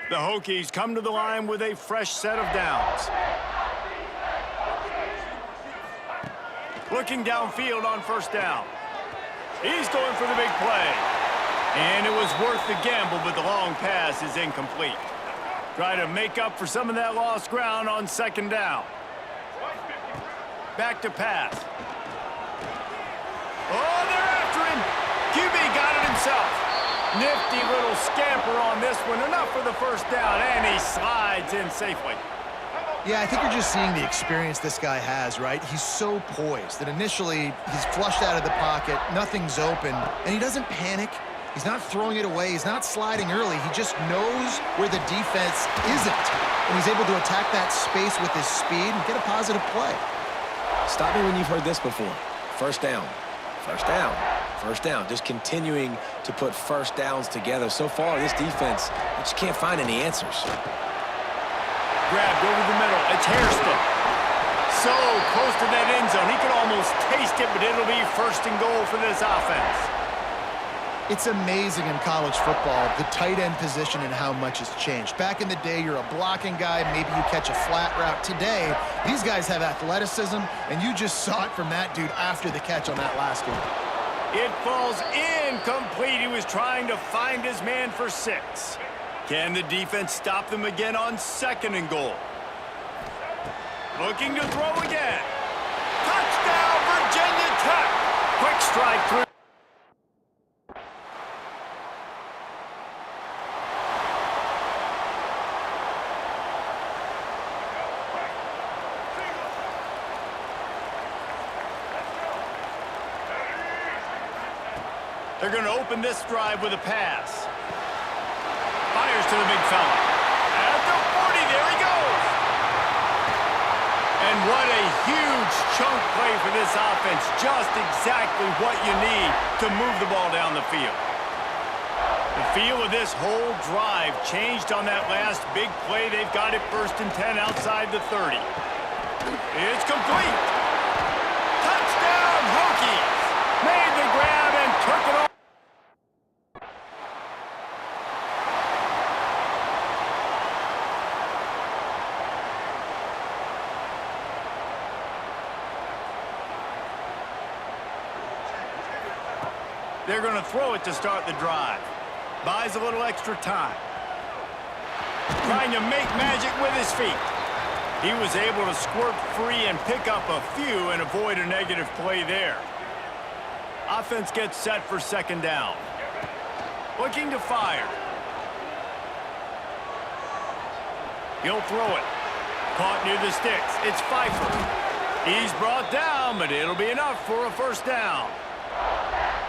The Hokies come to the line with a fresh set of downs. Looking downfield on first down. He's going for the big play. And it was worth the gamble, but the long pass is incomplete. Try to make up for some of that lost ground on second down. Back to pass. Oh, they're after him. QB got it himself. Nifty little scamper on this one. Enough for the first down, and he slides in safely. Yeah, I think you're just seeing the experience this guy has, right? He's so poised that initially he's flushed out of the pocket, nothing's open, and he doesn't panic. He's not throwing it away. He's not sliding early. He just knows where the defense isn't, and he's able to attack that space with his speed and get a positive play. Stop me when you've heard this before. First down, first down, first down. Just continuing to put first downs together. So far, this defense, they just can't find any answers. Grabbed over the middle. It's Hairston. So close to that end zone. He could almost taste it, but it'll be first and goal for this offense. It's amazing in college football, the tight end position and how much has changed. Back in the day, you're a blocking guy, maybe you catch a flat route. Today, these guys have athleticism, and you just saw it from that dude after the catch on that last one. It falls incomplete. He was trying to find his man for 6. Can the defense stop them again on second and goal? Looking to throw again. Touchdown, Virginia Tech. Quick strike through. They're going to open this drive with a pass. Fires to the big fella. At the 40, there he goes. And what a huge chunk play for this offense. Just exactly what you need to move the ball down the field. The feel of this whole drive changed on that last big play. They've got it first and 10 outside the 30. It's complete. Touchdown, Hokies. Made the grab and took it off. They're going to throw it to start the drive. Buys a little extra time. Trying to make magic with his feet. He was able to squirt free and pick up a few and avoid a negative play there. Offense gets set for second down. Looking to fire. He'll throw it. Caught near the sticks. It's Pfeiffer. He's brought down, but it'll be enough for a first down.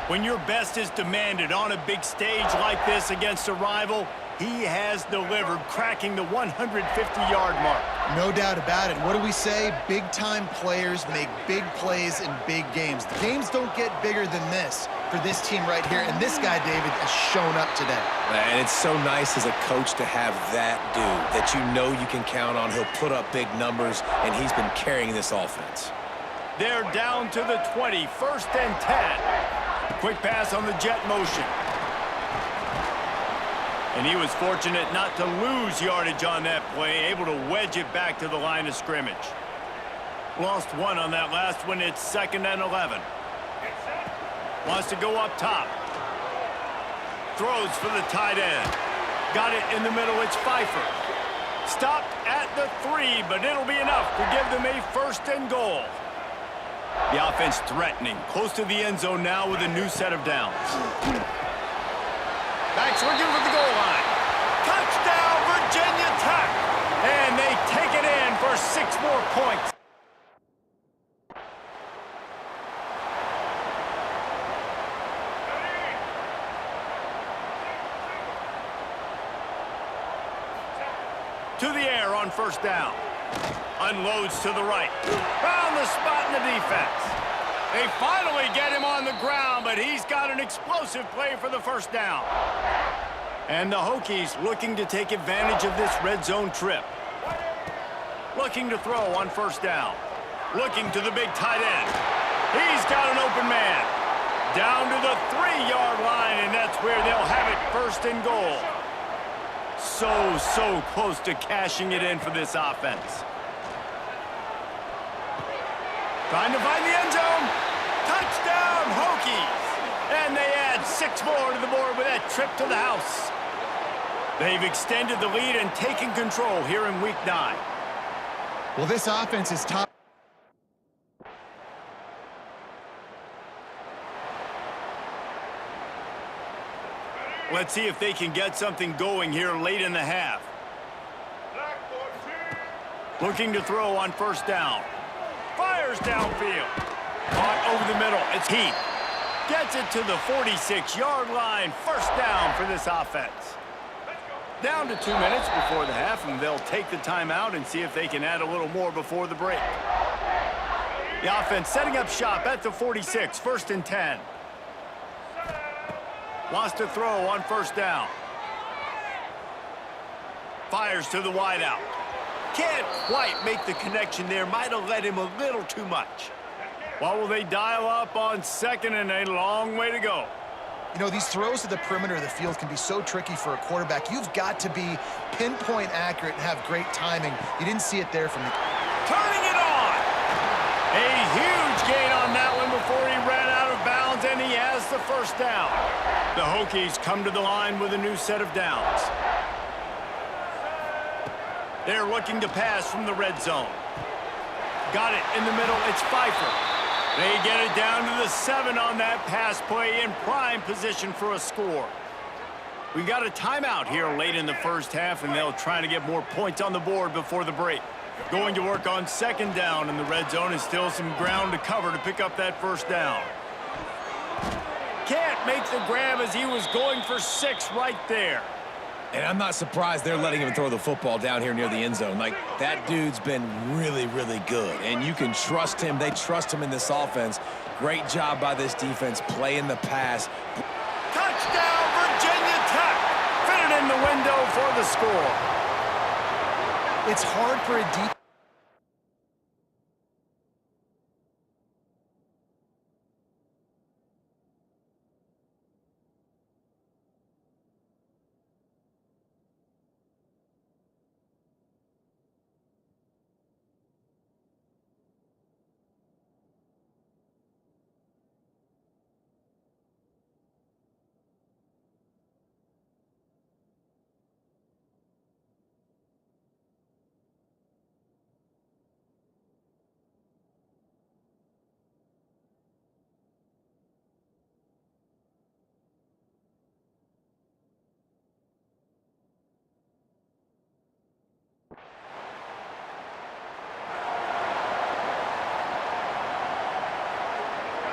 When your best is demanded on a big stage like this against a rival, he has delivered, cracking the 150-yard mark. No doubt about it. What do we say? Big-time players make big plays in big games. The games don't get bigger than this for this team right here, and this guy, David, has shown up today. And it's so nice as a coach to have that dude that you know you can count on. He'll put up big numbers, and he's been carrying this offense. They're down to the 20, first and 10. Quick pass on the jet motion. And he was fortunate not to lose yardage on that play, able to wedge it back to the line of scrimmage. Lost one on that last one. It's second and 11. Wants to go up top. Throws for the tight end. Got it in the middle. It's Pfeiffer. Stopped at the 3, but it'll be enough to give them a first and goal. The offense threatening, close to the end zone now with a new set of downs. Backs looking for the goal line. Touchdown, Virginia Tech! And they take it in for 6 more points. To the air on first down. Unloads to the right. Found the spot in the defense. They finally get him on the ground, but he's got an explosive play for the first down. And the Hokies looking to take advantage of this red zone trip. Looking to throw on first down. Looking to the big tight end. He's got an open man. Down to the 3-yard line, and that's where they'll have it first and goal. so close to cashing it in for this offense. Trying to find the end zone. Touchdown, Hokies. And they add 6 more to the board with that trip to the house. They've extended the lead and taken control here in Week 9. Well, this offense is top. Let's see if they can get something going here late in the half. Looking to throw on first down. Fires downfield. Caught over the middle. It's Heath. Gets it to the 46-yard line. First down for this offense. Down to 2 minutes before the half, and they'll take the timeout and see if they can add a little more before the break. The offense setting up shop at the 46, 1st and 10. Wants to throw on first down. Fires to the wideout. Can't quite make the connection there. Might have led him a little too much. Well, will they dial up on second, and a long way to go. You know, these throws to the perimeter of the field can be so tricky for a quarterback. You've got to be pinpoint accurate and have great timing. You didn't see it there from the... Turning it on! A huge gain on that one before he ran out of bounds, and he has the first down. The Hokies come to the line with a new set of downs. They're looking to pass from the red zone. Got it in the middle. It's Pfeiffer. They get it down to the 7 on that pass play in prime position for a score. We got a timeout here late in the first half, and they'll try to get more points on the board before the break. Going to work on second down in the red zone, and still some ground to cover to pick up that first down. Can't make the grab as he was going for 6 right there. And I'm not surprised they're letting him throw the football down here near the end zone. Like, that dude's been really, really good. And you can trust him. They trust him in this offense. Great job by this defense playing the pass. Touchdown, Virginia Tech. Fitted in the window for the score. It's hard for a deep...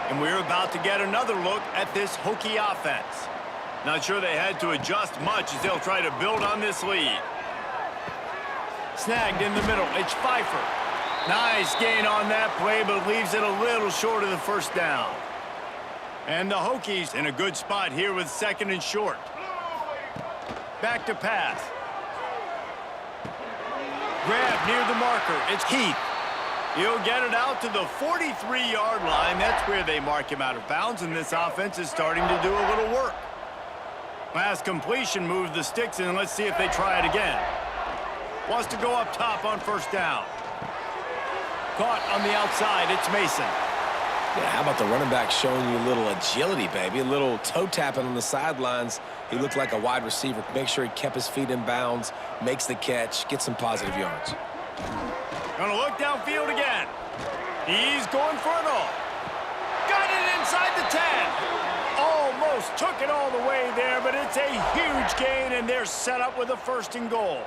And we're about to get another look at this Hokie offense. Not sure they had to adjust much as they'll try to build on this lead. Snagged in the middle. It's Pfeiffer. Nice gain on that play, but leaves it a little short of the first down. And the Hokies in a good spot here with 2nd and short. Back to pass. Grab near the marker. It's Heath. He'll get it out to the 43-yard line. That's where they mark him out of bounds, and this offense is starting to do a little work. Last completion moved the sticks, and let's see if they try it again. Wants to go up top on first down. Caught on the outside. It's Mason. Yeah, how about the running back showing you a little agility, baby? A little toe tapping on the sidelines. He looked like a wide receiver. Make sure he kept his feet in bounds, makes the catch, gets some positive yards. Gonna look downfield again. He's going for it all. Got it inside the 10. Almost took it all the way there, but it's a huge gain, and they're set up with a 1st and goal.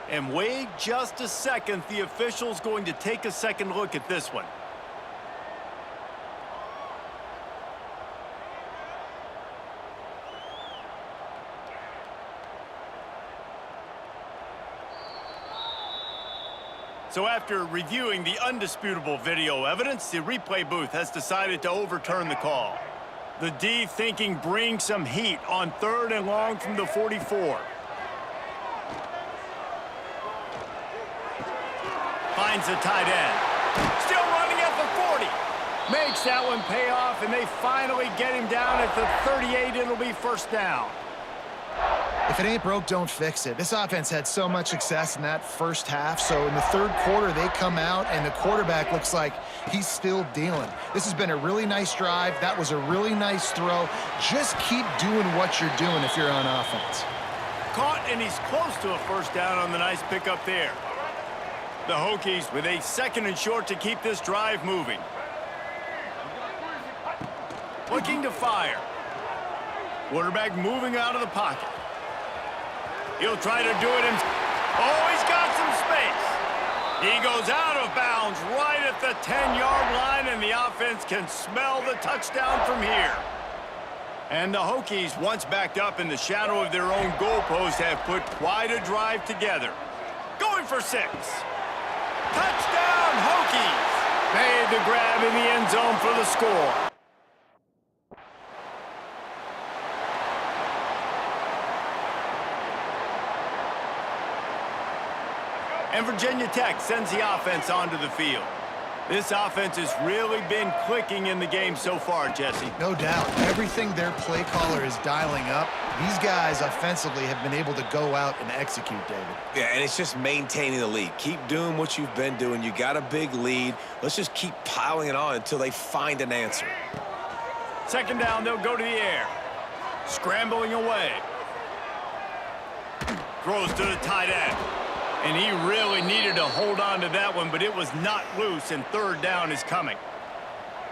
And wait just a second. The official's going to take a second look at this one. So after reviewing the undisputable video evidence, the replay booth has decided to overturn the call. The D thinking bring some heat on 3rd and long from the 44. Finds the tight end. Still running at the 40. Makes that one pay off, and they finally get him down at the 38. It'll be first down. If it ain't broke, don't fix it. This offense had so much success in that first half, so in the third quarter, they come out, and the quarterback looks like he's still dealing. This has been a really nice drive. That was a really nice throw. Just keep doing what you're doing if you're on offense. Caught, and he's close to a first down on the nice pickup there. The Hokies with a 2nd and short to keep this drive moving. Looking to fire. Quarterback moving out of the pocket. He'll try to do it himself. Oh, he's got some space. He goes out of bounds right at the 10-yard line, and the offense can smell the touchdown from here. And the Hokies, once backed up in the shadow of their own goalpost, have put quite a drive together. Going for 6. Touchdown, Hokies! Made the grab in the end zone for the score. And Virginia Tech sends the offense onto the field. This offense has really been clicking in the game so far, Jesse. No doubt. Everything their play caller is dialing up, these guys offensively have been able to go out and execute, David. Yeah, and it's just maintaining the lead. Keep doing what you've been doing. You got a big lead. Let's just keep piling it on until they find an answer. 2nd down, they'll go to the air. Scrambling away. Throws to the tight end. And he really needed to hold on to that one, but it was not loose, and 3rd down is coming.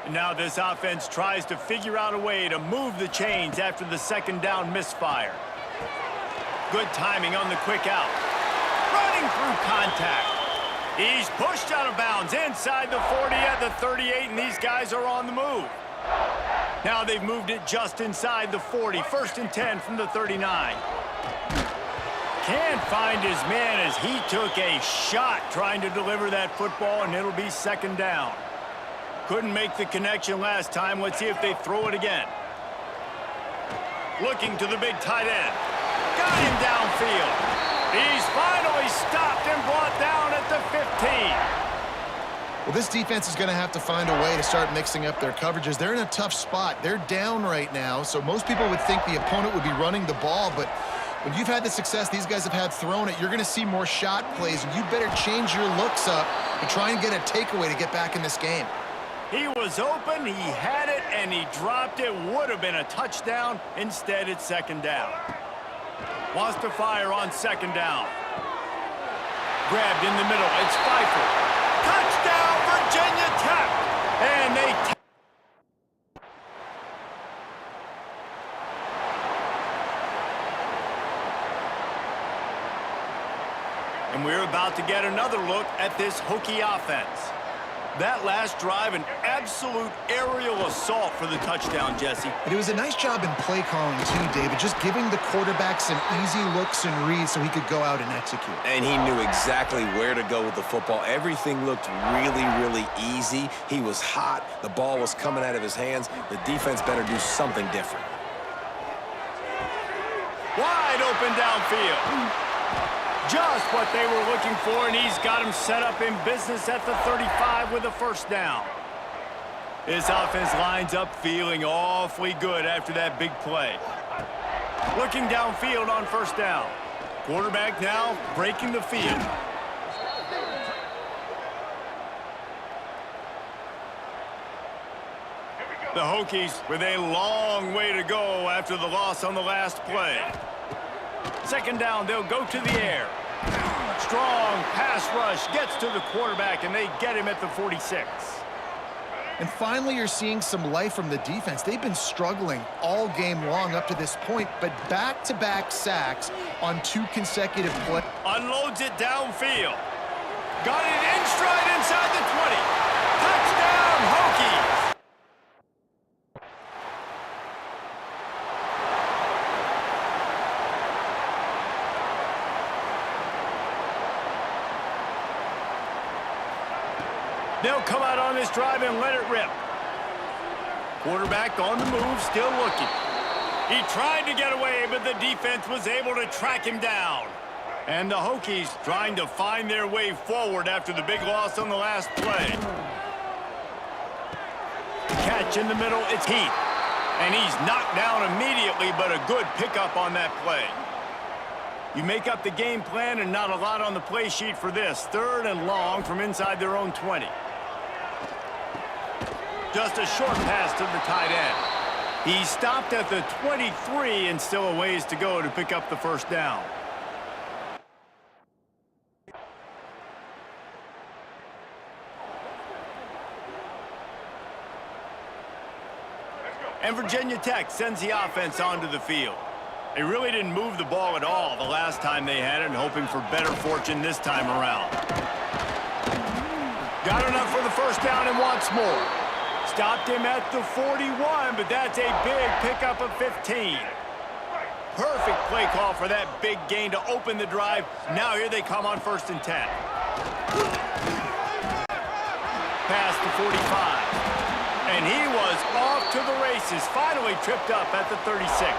And now this offense tries to figure out a way to move the chains after the 2nd down misfire. Good timing on the quick out. Running through contact. He's pushed out of bounds inside the 40 at the 38, and these guys are on the move. Now they've moved it just inside the 40. 1st and 10 from the 39. Can't find his man as he took a shot trying to deliver that football, and it'll be 2nd down. Couldn't make the connection last time. Let's see if they throw it again. Looking to the big tight end. Got him downfield. He's finally stopped and brought down at the 15. Well, this defense is going to have to find a way to start mixing up their coverages. They're in a tough spot. They're down right now, so most people would think the opponent would be running the ball, but when you've had the success these guys have had throwing it, you're going to see more shot plays, and you better change your looks up and try and get a takeaway to get back in this game. He was open, he had it, and he dropped it. Would have been a touchdown. Instead, it's 2nd down. Wants to fire on 2nd down. Grabbed in the middle. It's Pfeiffer. Touchdown, Virginia Tech! And they... And we're about to get another look at this Hokie offense. That last drive, an absolute aerial assault for the touchdown, Jesse. And it was a nice job in play calling, too, David, just giving the quarterback some easy looks and reads so he could go out and execute. And he knew exactly where to go with the football. Everything looked really, really easy. He was hot. The ball was coming out of his hands. The defense better do something different. Wide open downfield. Just what they were looking for, and he's got him set up in business at the 35 with a 1st down. This offense lines up feeling awfully good after that big play. Looking downfield on 1st down. Quarterback now breaking the field. The Hokies with a long way to go after the loss on the last play. 2nd down, they'll go to the air. Strong pass rush gets to the quarterback, and they get him at the 46. And finally, you're seeing some life from the defense. They've been struggling all game long up to this point, but back-to-back sacks on 2 consecutive plays. Unloads it downfield. Got it in stride inside the 20. Touchdown, Hokies! They'll come out on this drive and let it rip. Quarterback on the move, still looking. He tried to get away, but the defense was able to track him down. And the Hokies trying to find their way forward after the big loss on the last play. Catch in the middle, it's Heath. And he's knocked down immediately, but a good pickup on that play. You make up the game plan and not a lot on the play sheet for this. 3rd and long from inside their own 20. Just a short pass to the tight end. He stopped at the 23 and still a ways to go to pick up the first down. And Virginia Tech sends the offense onto the field. They really didn't move the ball at all the last time they had it, and hoping for better fortune this time around. Got enough for the first down and wants more. Stopped him at the 41, but that's a big pickup of 15. Perfect play call for that big gain to open the drive. Now here they come on 1st and 10. Pass to 45. And he was off to the races, finally tripped up at the 36.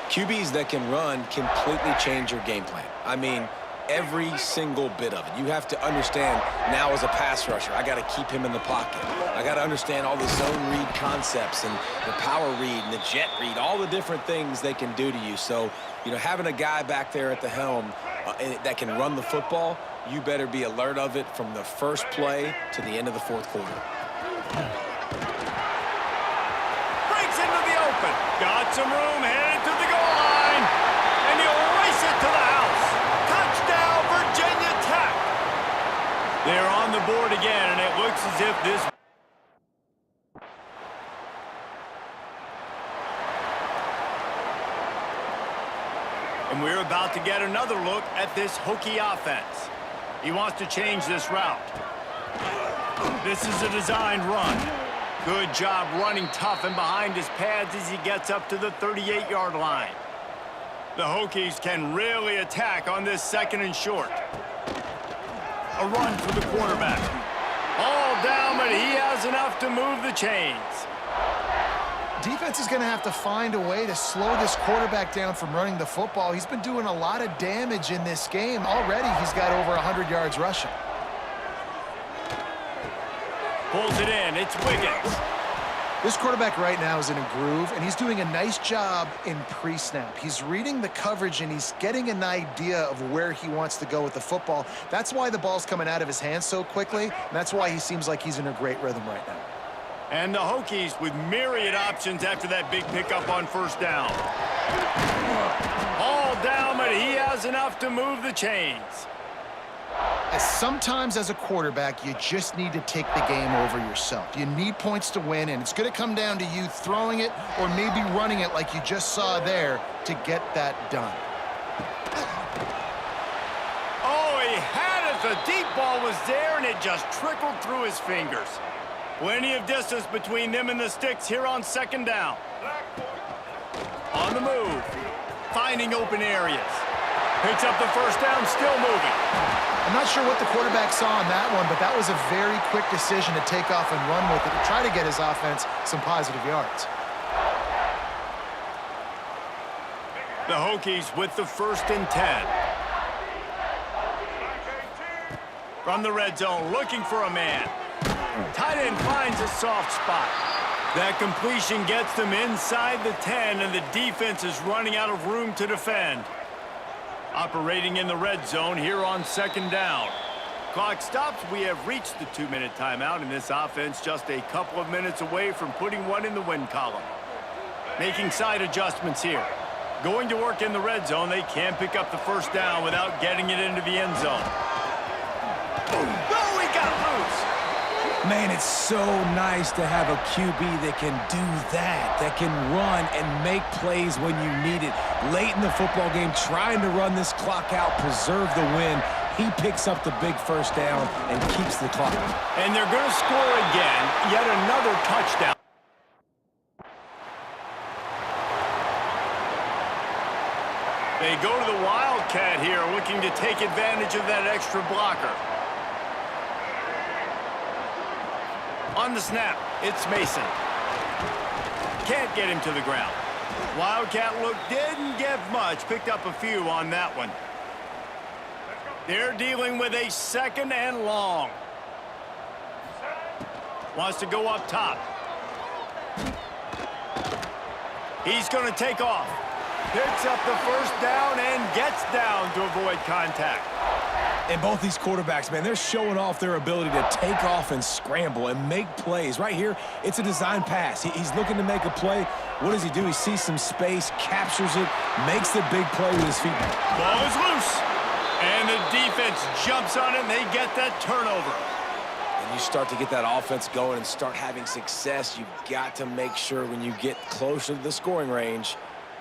QBs that can run completely change your game plan. I mean, every single bit of it. You have to understand now as a pass rusher, I got to keep him in the pocket. I got to understand all the zone read concepts and the power read and the jet read, all the different things they can do to you. So, you know, having a guy back there at the helm that can run the football, you better be alert of it from the first play to the end of the 4th quarter. Breaks into the open. Got some room, headed to the goal line. And he'll race it to the house. Touchdown, Virginia Tech. They're on the board again, and it looks as if this... And we're about to get another look at this Hokie offense. He wants to change this route. This is a designed run. Good job running tough and behind his pads as he gets up to the 38-yard line. The Hokies can really attack on this 2nd and short. A run for the quarterback. All down, but he has enough to move the chains. Defense is going to have to find a way to slow this quarterback down from running the football. He's been doing a lot of damage in this game. Already he's got over 100 yards rushing. Pulls it in. It's Wiggins. This quarterback right now is in a groove, and he's doing a nice job in pre-snap. He's reading the coverage, and he's getting an idea of where he wants to go with the football. That's why the ball's coming out of his hands so quickly, and that's why he seems like he's in a great rhythm right now. And the Hokies with myriad options after that big pickup on 1st down. All down, but he has enough to move the chains. Sometimes as a quarterback, you just need to take the game over yourself. You need points to win, and it's going to come down to you throwing it or maybe running it like you just saw there to get that done. Oh, he had it. The deep ball was there, and it just trickled through his fingers. Plenty of distance between them and the sticks here on 2nd down. On the move. Finding open areas. Picks up the first down, still moving. I'm not sure what the quarterback saw on that one, but that was a very quick decision to take off and run with it to try to get his offense some positive yards. The Hokies with the 1st and 10. From the red zone, looking for a man. Tight end finds a soft spot. That completion gets them inside the 10, and the defense is running out of room to defend. Operating in the red zone here on 2nd down. Clock stops. We have reached the 2-minute timeout, and this offense just a couple of minutes away from putting one in the win column. Making side adjustments here. Going to work in the red zone. They can't pick up the first down without getting it into the end zone. Oh, he got loose. Man, it's so nice to have a QB that can do that can run and make plays when you need it. Late in the football game, trying to run this clock out, preserve the win. He picks up the big first down and keeps the clock. And they're going to score again, yet another touchdown. They go to the Wildcat here, looking to take advantage of that extra blocker. On the snap, it's Mason. Can't get him to the ground. Wildcat look didn't get much. Picked up a few on that one. They're dealing with a 2nd and long. Wants to go up top. He's going to take off. Picks up the first down and gets down to avoid contact. And both these quarterbacks, man, they're showing off their ability to take off and scramble and make plays. Right here, it's a design pass. He's looking to make a play. What does he do? He sees some space, captures it, makes the big play with his feet. Ball is loose. And the defense jumps on it, and they get that turnover. And you start to get that offense going and start having success, you've got to make sure when you get closer to the scoring range,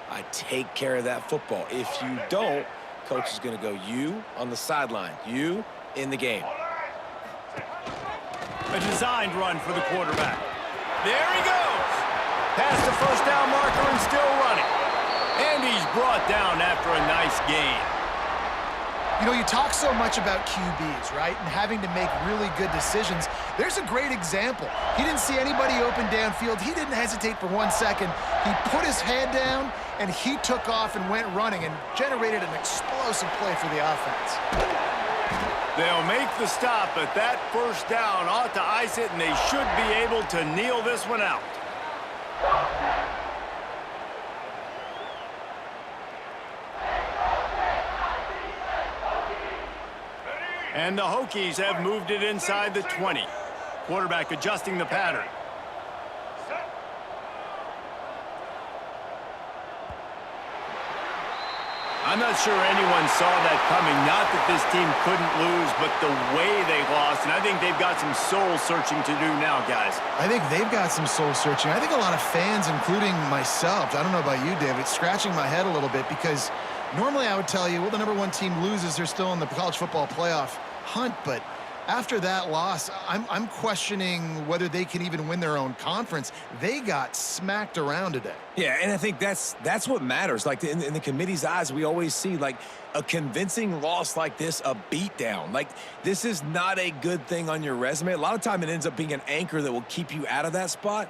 I take care of that football. If you don't, coach is going to go, you on the sideline, you in the game. A designed run for the quarterback. There he goes. Past the first down marker and still running. And he's brought down after a nice gain. You know, you talk so much about QBs, right? And having to make really good decisions. There's a great example. He didn't see anybody open downfield. He didn't hesitate for 1 second. He put his head down, and he took off and went running and generated an explosive play for the offense. They'll make the stop, but that first down ought to ice it, and they should be able to kneel this one out. And the Hokies have moved it inside the 20. Quarterback adjusting the pattern. I'm not sure anyone saw that coming. Not that this team couldn't lose, but the way they lost. And I think they've got some soul-searching to do now, guys. I think they've got some soul-searching. I think a lot of fans, including myself, I don't know about you, David, scratching my head a little bit because normally I would tell you, well, the #1 team loses, they're still in the college football playoff hunt, but after that loss, I'm questioning whether they can even win their own conference. They got smacked around today. Yeah, and I think that's what matters. Like in the committee's eyes, we always see like a convincing loss like this, a beatdown. Like this is not a good thing on your resume. A lot of time it ends up being an anchor that will keep you out of that spot.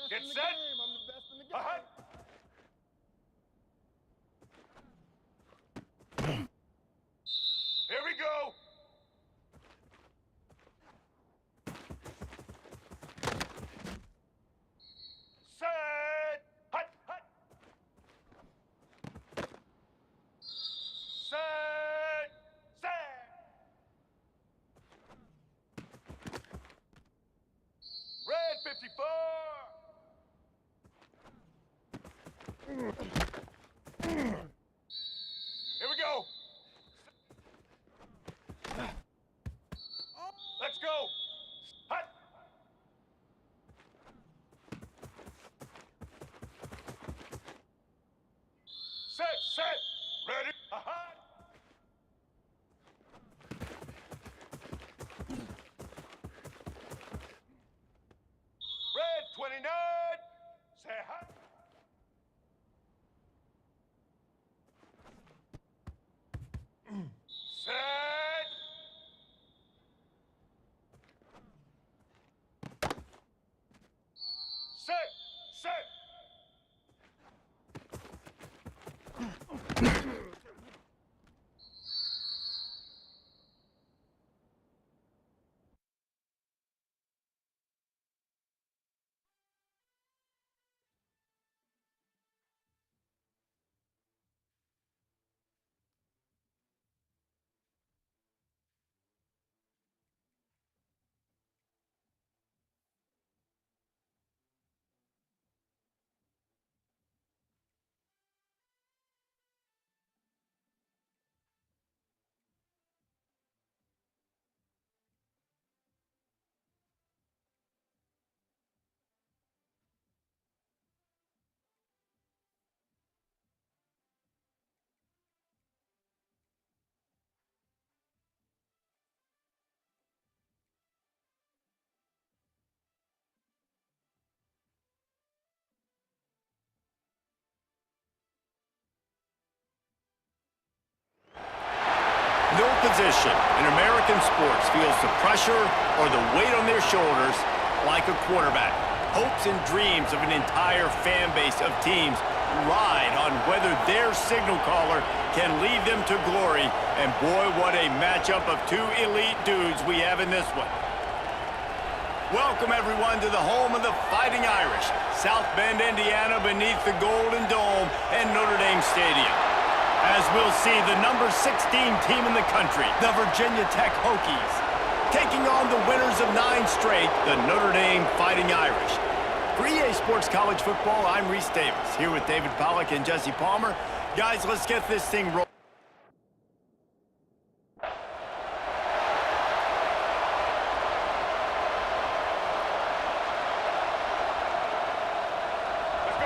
Get set. Here we go. Set. Hut, hut. Set. Set. Red 54. Here we go. Let's go. Hut. Set. Ready. Hut. Red 29. Say hut. Set. Set. No position in American sports feels the pressure or the weight on their shoulders like a quarterback. Hopes and dreams of an entire fan base of teams ride on whether their signal caller can lead them to glory. And boy, what a matchup of two elite dudes we have in this one. Welcome, everyone, to the home of the Fighting Irish, South Bend, Indiana, beneath the Golden Dome and Notre Dame Stadium. As we'll see, the number 16 team in the country, the Virginia Tech Hokies, taking on the winners of 9 straight, the Notre Dame Fighting Irish. For EA Sports College Football, I'm Reese Davis, here with David Pollack and Jesse Palmer. Guys, let's get this thing rolling.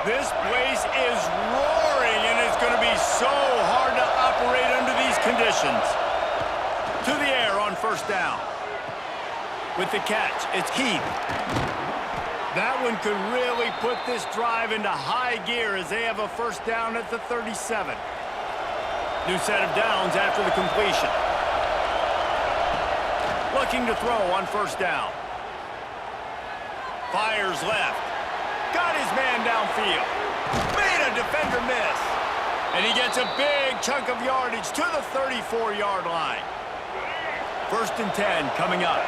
This place is roaring, and it's going to be so hard to operate under these conditions. To the air on first down. With the catch, it's Keith. That one could really put this drive into high gear as they have a first down at the 37. New set of downs after the completion. Looking to throw on first down. Fires left. Got his man downfield. Made a defender miss. And he gets a big chunk of yardage to the 34-yard line. First and 10 coming up.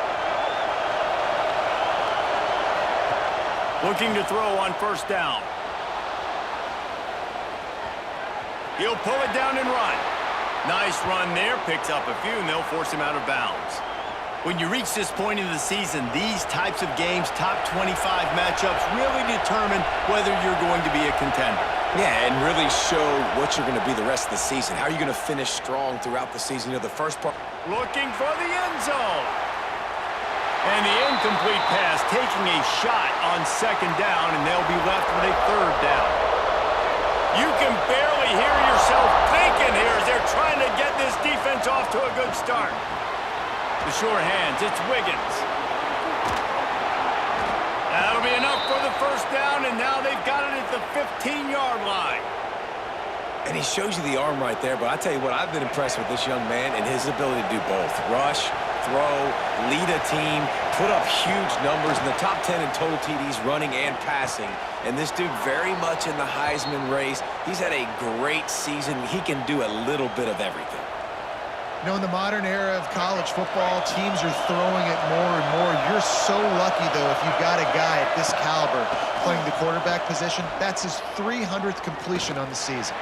Looking to throw on first down. He'll pull it down and run. Nice run there. Picks up a few, and they'll force him out of bounds. When you reach this point in the season, these types of games, top 25 matchups, really determine whether you're going to be a contender. Yeah, and really show what you're going to be the rest of the season. How are you going to finish strong throughout the season? You know, the first part. Looking for the end zone. And the incomplete pass taking a shot on second down, and they'll be left with a third down. You can barely hear yourself thinking here as they're trying to get this defense off to a good start. The sure hands, it's Wiggins. That'll be enough for the first down, and now they've got it at the 15-yard line. And he shows you the arm right there, but I tell you what, I've been impressed with this young man and his ability to do both. Rush, throw, lead a team, put up huge numbers in the top 10 in total TDs running and passing. And this dude very much in the Heisman race. He's had a great season. He can do a little bit of everything. You know, in the modern era of college football, teams are throwing it more and more. You're so lucky, though, if you've got a guy at this caliber playing the quarterback position. That's his 300th completion on the season.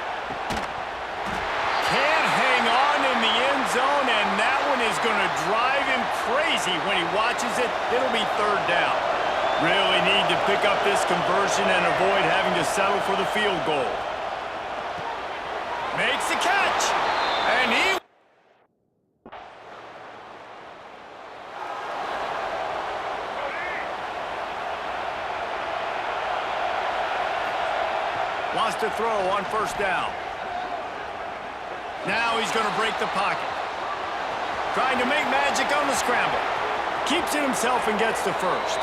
Can't hang on in the end zone, and that one is going to drive him crazy when he watches it. It'll be third down. Really need to pick up this conversion and avoid having to settle for the field goal. Makes the catch, and he... wants to throw on first down. Now he's going to break the pocket. Trying to make magic on the scramble. Keeps it himself and gets to first.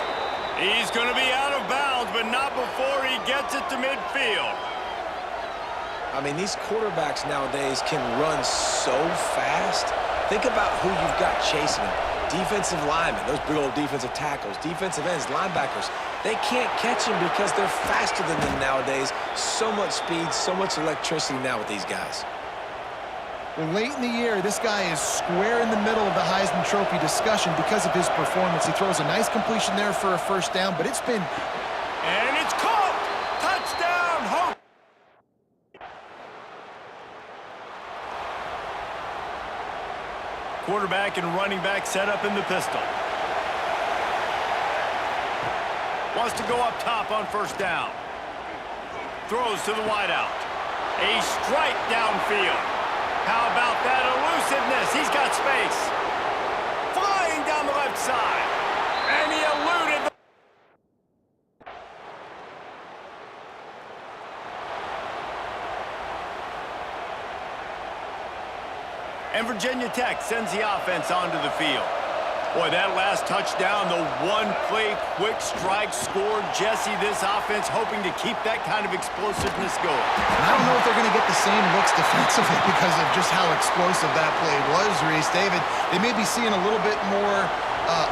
He's going to be out of bounds, but not before he gets it to midfield. I mean, these quarterbacks nowadays can run so fast. Think about who you've got chasing them. Defensive linemen, those big old defensive tackles, defensive ends, linebackers. They can't catch him because they're faster than them nowadays. So much speed, so much electricity now with these guys. Well, late in the year, this guy is square in the middle of the Heisman Trophy discussion because of his performance. He throws a nice completion there for a first down, but it's been... And it's caught! Touchdown, Hope! Quarterback and running back set up in the pistol. Wants to go up top on first down. Throws to the wideout. A strike downfield. How about that elusiveness? He's got space. Flying down the left side. And he eluded the... And Virginia Tech sends the offense onto the field. Boy, that last touchdown, the one-play quick strike scored. Jesse, this offense hoping to keep that kind of explosiveness going. And I don't know if they're going to get the same looks defensively because of just how explosive that play was, Reese. David, they may be seeing a little bit more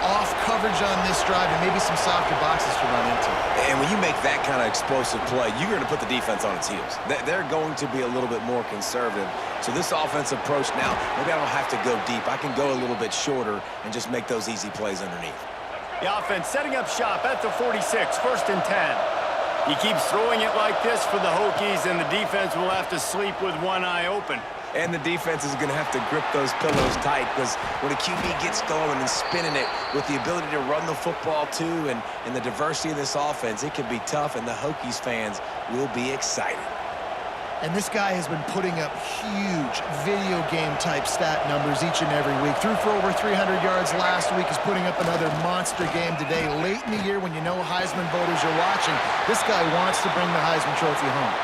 off coverage on this drive and maybe some softer boxes to run into. And when you make that kind of explosive play, you're going to put the defense on its heels. They're going to be a little bit more conservative. So this offensive approach now, maybe I don't have to go deep. I can go a little bit shorter and just make those easy plays underneath. The offense setting up shop at the 46, first and 10. He keeps throwing it like this for the Hokies, and the defense will have to sleep with one eye open. And the defense is going to have to grip those pillows tight because when a QB gets going and spinning it with the ability to run the football too and the diversity of this offense, it can be tough, and the Hokies fans will be excited. And this guy has been putting up huge video game-type stat numbers each and every week. Threw for over 300 yards last week. He's putting up another monster game today. Late in the year when you know Heisman voters are watching, this guy wants to bring the Heisman Trophy home.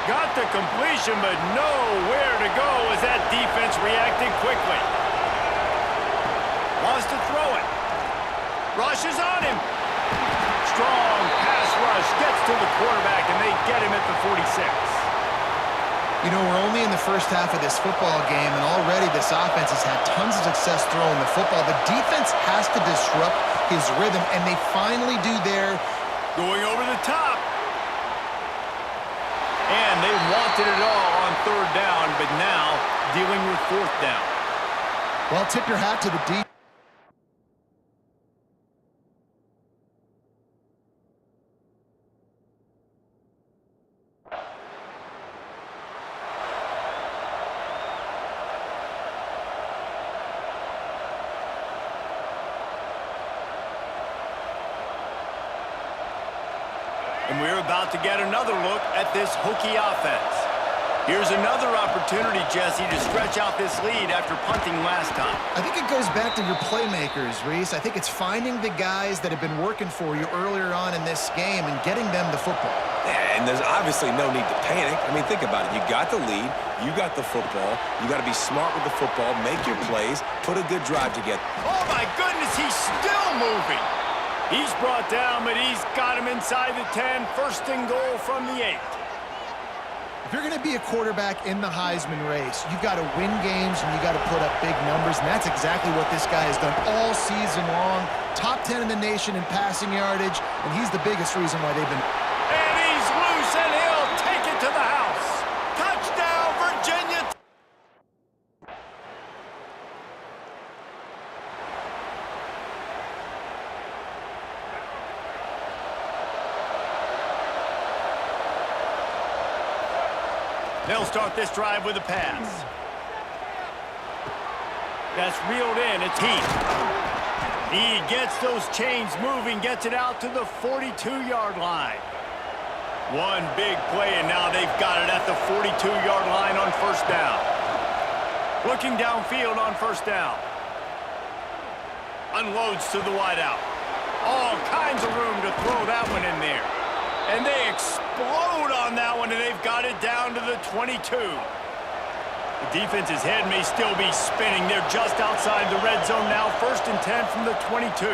Got the completion, but nowhere to go as that defense reacted quickly. Wants to throw it. Rush is on him. Strong pass rush gets to the quarterback, and they get him at the 46. You know, we're only in the first half of this football game, and already this offense has had tons of success throwing the football. The defense has to disrupt his rhythm, and they finally do there. Going over the top. And they wanted it all on third down, but now dealing with fourth down. Well, tip your hat to the defense. And we're about to get another look at this Hokie offense. Here's another opportunity, Jesse, to stretch out this lead after punting last time. I think it goes back to your playmakers, Reese. I think it's finding the guys that have been working for you earlier on in this game and getting them the football. Yeah, and there's obviously no need to panic. I mean, think about it. You got the lead. You got the football. You got to be smart with the football, make your plays, put a good drive together. Oh, my goodness, he's still moving. He's brought down, but he's got him inside the 10. First and goal from the 8. If you're going to be a quarterback in the Heisman race, you've got to win games and you got to put up big numbers, and that's exactly what this guy has done all season long. Top 10 in the nation in passing yardage, and he's the biggest reason why they've been... And he's loose, and he'll take it to the house. Touchdown, Virginia. They'll start this drive with a pass. That's reeled in. It's Heath. He gets those chains moving, gets it out to the 42-yard line. One big play, and now they've got it at the 42-yard line on first down. Looking downfield on first down. Unloads to the wideout. All kinds of room to throw that one in there. And they explode on that one, and they've got it down to the 22. The defense's head may still be spinning. They're just outside the red zone now. First and 10 from the 22.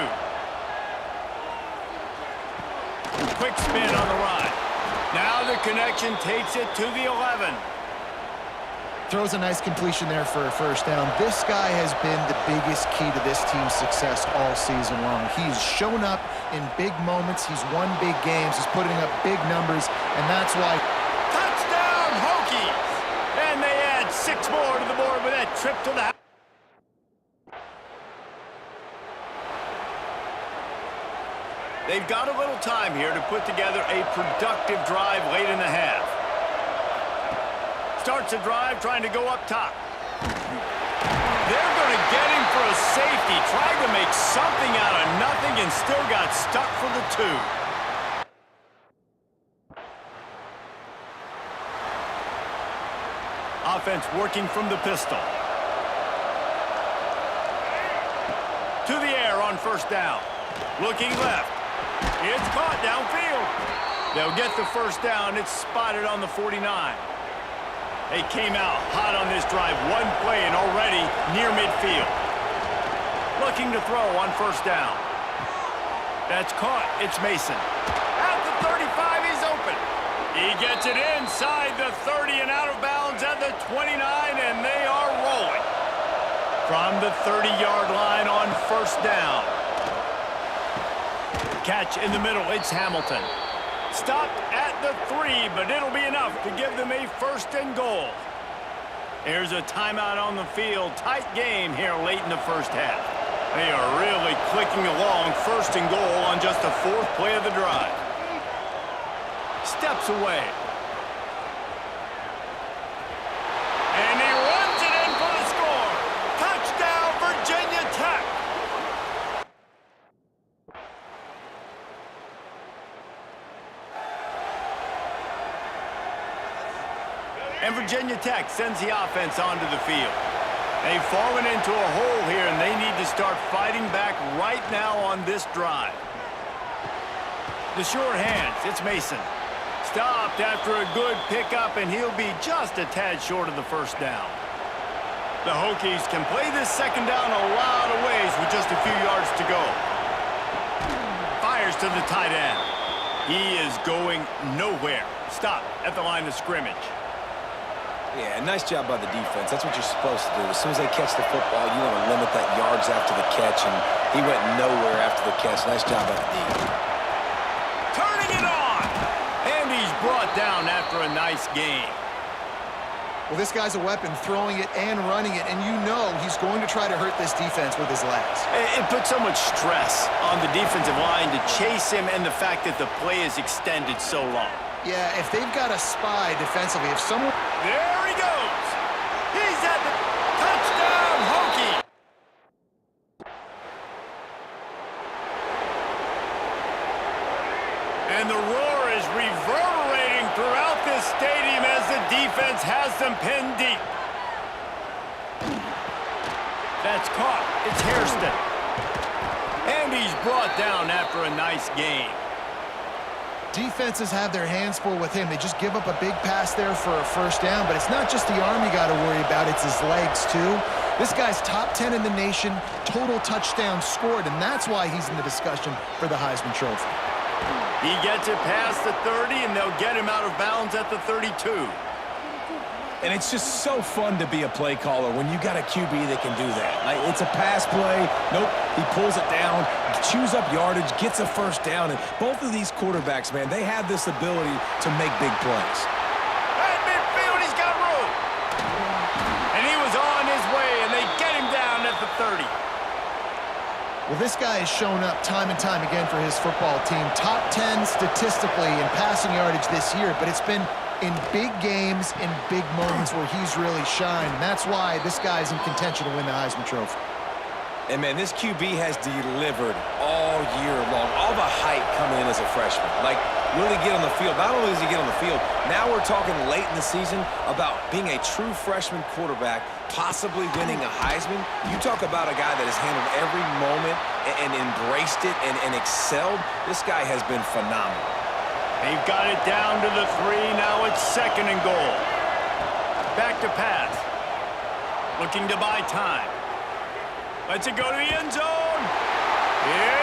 Quick spin on the ride. Now the connection takes it to the 11. Throws a nice completion there for a first down. This guy has been the biggest key to this team's success all season long. He's shown up in big moments. He's won big games. He's putting up big numbers, and that's why... Touchdown, Hokies! And they add 6 more to the board with that trip to the house. They've got a little time here to put together a productive drive late in the half. Starts a drive trying to go up top. They're going to get him for a safety. Tried to make something out of nothing and still got stuck for the 2. Offense working from the pistol. To the air on first down. Looking left. It's caught downfield. They'll get the first down. It's spotted on the 49. They came out hot on this drive. One play and already near midfield. Looking to throw on first down. That's caught. It's Mason. At the 35, he's open. He gets it inside the 30 and out of bounds at the 29, and they are rolling. From the 30-yard line on first down. Catch in the middle. It's Hamilton. Stopped at the 3, but it'll be enough to give them a first and goal. Here's a timeout on the field. Tight game here late in the first half. They are really clicking along. First and goal on just the 4th play of the drive. Steps away. And he runs it in for the score. Touchdown, Virginia Tech. And Virginia Tech sends the offense onto the field. They've fallen into a hole here, and they need to start fighting back right now on this drive. The short hands, it's Mason. Stopped after a good pickup, and he'll be just a tad short of the first down. The Hokies can play this second down a lot of ways with just a few yards to go. Fires to the tight end. He is going nowhere. Stop at the line of scrimmage. Yeah, nice job by the defense. That's what you're supposed to do. As soon as they catch the football, you want to limit that yards after the catch, and he went nowhere after the catch. Nice job by the defense. Turning it on! And he's brought down after a nice game. Well, this guy's a weapon, throwing it and running it, and you know he's going to try to hurt this defense with his legs. It puts so much stress on the defensive line to chase him, and the fact that the play is extended so long. Yeah, if they've got a spy defensively, if someone... There he goes! He's at the touchdown, Hokie! And the roar is reverberating throughout this stadium as the defense has them pinned deep. That's caught. It's Hairston. And he's brought down after a nice game. Defenses have their hands full with him. They just give up a big pass there for a first down, but it's not just the arm you got to worry about, it's his legs too. This guy's top 10 in the nation, total touchdowns scored, and that's why he's in the discussion for the Heisman Trophy. He gets it past the 30, and they'll get him out of bounds at the 32. And it's just so fun to be a play caller when you got a QB that can do that. Like, it's a pass play. Nope, he pulls it down, chews up yardage, gets a first down. And both of these quarterbacks, man, they have this ability to make big plays. At midfield, he's got room. And he was on his way, and they get him down at the 30. Well, this guy has shown up time and time again for his football team. Top 10 statistically in passing yardage this year, but it's been in big games, in big moments where he's really shined. And that's why this guy's in contention to win the Heisman Trophy. And, man, this QB has delivered all year long. All the hype coming in as a freshman. Like, really get on the field. Not only does he get on the field, now we're talking late in the season about being a true freshman quarterback, possibly winning a Heisman. You talk about a guy that has handled every moment and embraced it and excelled. This guy has been phenomenal. They've got it down to the 3. Now it's 2nd and goal. Back to pass. Looking to buy time. Lets it go to the end zone.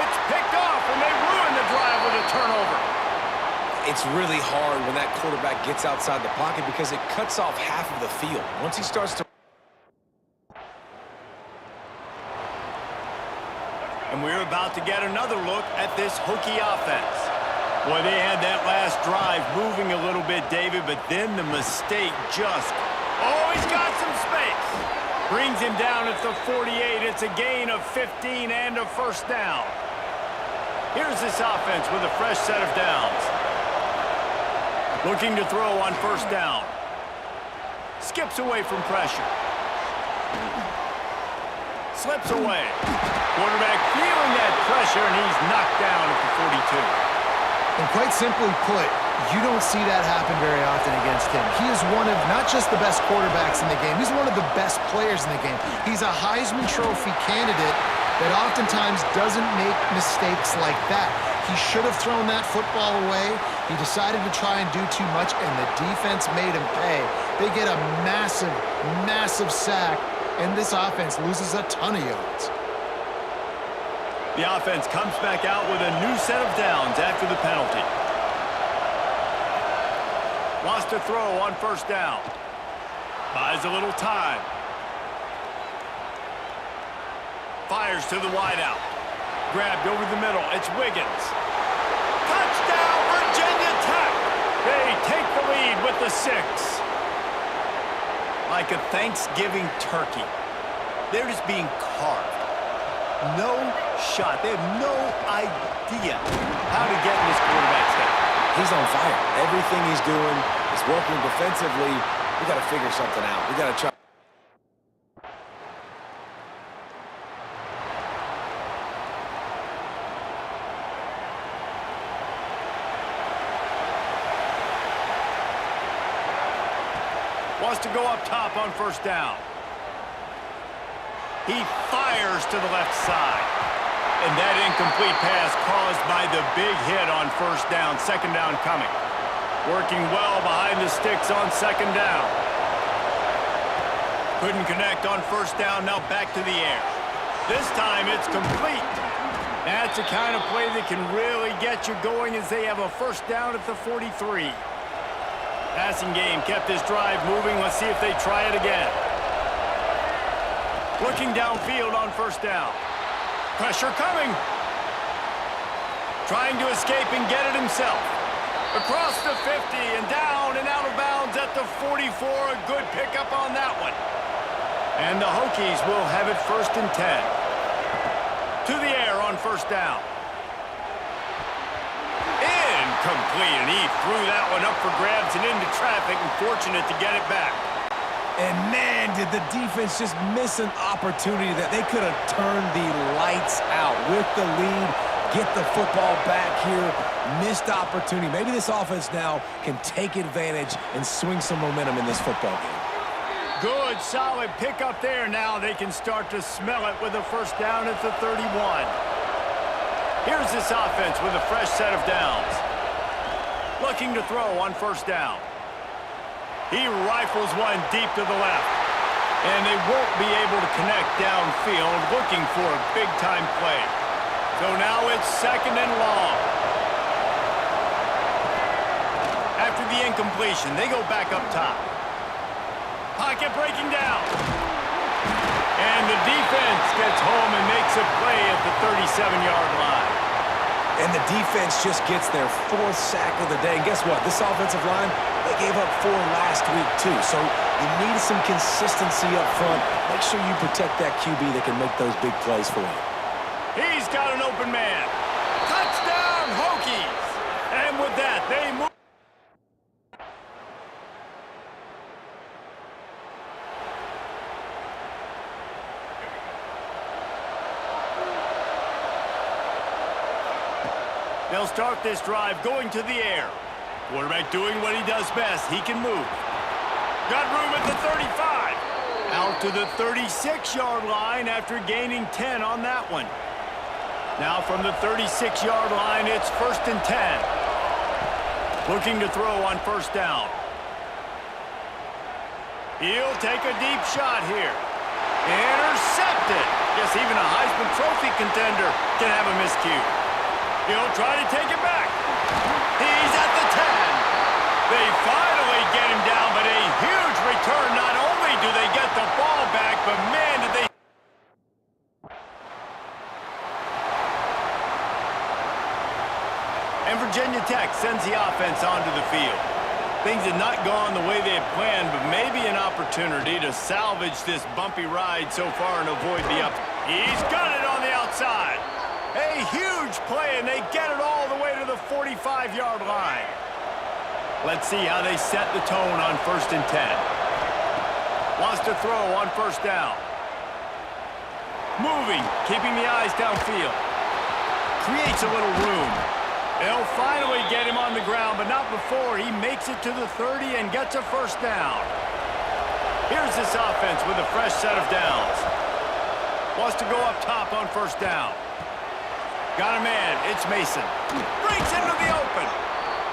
It's picked off, and they ruin the drive with a turnover. It's really hard when that quarterback gets outside the pocket because it cuts off half of the field. Once he starts to... And we're about to get another look at this Hokie offense. Boy, they had that last drive moving a little bit, David, but then the mistake just... Oh, he's got some space. Brings him down at the 48. It's a gain of 15 and a first down. Here's this offense with a fresh set of downs. Looking to throw on first down. Skips away from pressure. Slips away. Quarterback feeling that pressure, and he's knocked down at the 42. And quite simply put, you don't see that happen very often against him. He is one of not just the best quarterbacks in the game, he's one of the best players in the game. He's a Heisman Trophy candidate that oftentimes doesn't make mistakes like that. He should have thrown that football away. He decided to try and do too much, and the defense made him pay. They get a massive, massive sack, and this offense loses a ton of yards. The offense comes back out with a new set of downs after the penalty. Wants to throw on first down. Buys a little time. Fires to the wideout. Grabbed over the middle. It's Wiggins. Touchdown, Virginia Tech. They take the lead with the 6. Like a Thanksgiving turkey. They're just being carved. No shot. They have no idea how to get in this quarterback's head. He's on fire. Everything he's doing is working defensively. We got to figure something out. We got to try. Wants to go up top on first down. He fires to the left side. And that incomplete pass caused by the big hit on first down. 2nd down coming. Working well behind the sticks on 2nd down. Couldn't connect on first down. Now back to the air. This time it's complete. That's the kind of play that can really get you going as they have a first down at the 43. Passing game kept this drive moving. Let's see if they try it again. Looking downfield on first down. Pressure coming. Trying to escape and get it himself. Across the 50 and down and out of bounds at the 44. A good pickup on that one. And the Hokies will have it 1st and 10. To the air on first down. Incomplete, and he threw that one up for grabs and into traffic, and fortunate to get it back. And, man, did the defense just miss an opportunity that they could have turned the lights out with the lead, get the football back here. Missed opportunity. Maybe this offense now can take advantage and swing some momentum in this football game. Good, solid pickup there. Now they can start to smell it with a first down at the 31. Here's this offense with a fresh set of downs. Looking to throw on first down. He rifles one deep to the left. And they won't be able to connect downfield, looking for a big-time play. So now it's 2nd and long. After the incompletion, they go back up top. Pocket breaking down. And the defense gets home and makes a play at the 37-yard line. And the defense just gets their 4th sack of the day. And guess what? This offensive line, they gave up 4 last week too. So you need some consistency up front. Make sure you protect that QB that can make those big plays for you. He's got an open man. Touchdown, Hokies! And with that, they move. They'll start this drive going to the air. Quarterback doing what he does best. He can move. Got room at the 35. Out to the 36-yard line after gaining 10 on that one. Now from the 36-yard line, it's 1st and 10. Looking to throw on 1st down. He'll take a deep shot here. Intercepted. Guess even a Heisman Trophy contender can have a miscue. He'll try to take it back. He's at the 10. They finally get him down, but a huge return. Not only do they get the ball back, but man, did they... And Virginia Tech sends the offense onto the field. Things had not gone the way they had planned, but maybe an opportunity to salvage this bumpy ride so far and avoid the up. He's got it on the outside. A huge play, and they get it all the way to the 45-yard line. Let's see how they set the tone on 1st and 10. Wants to throw on 1st down. Moving, keeping the eyes downfield. Creates a little room. They'll finally get him on the ground, but not before he makes it to the 30 and gets a 1st down. Here's this offense with a fresh set of downs. Wants to go up top on 1st down. Got a man. It's Mason. Breaks into the open.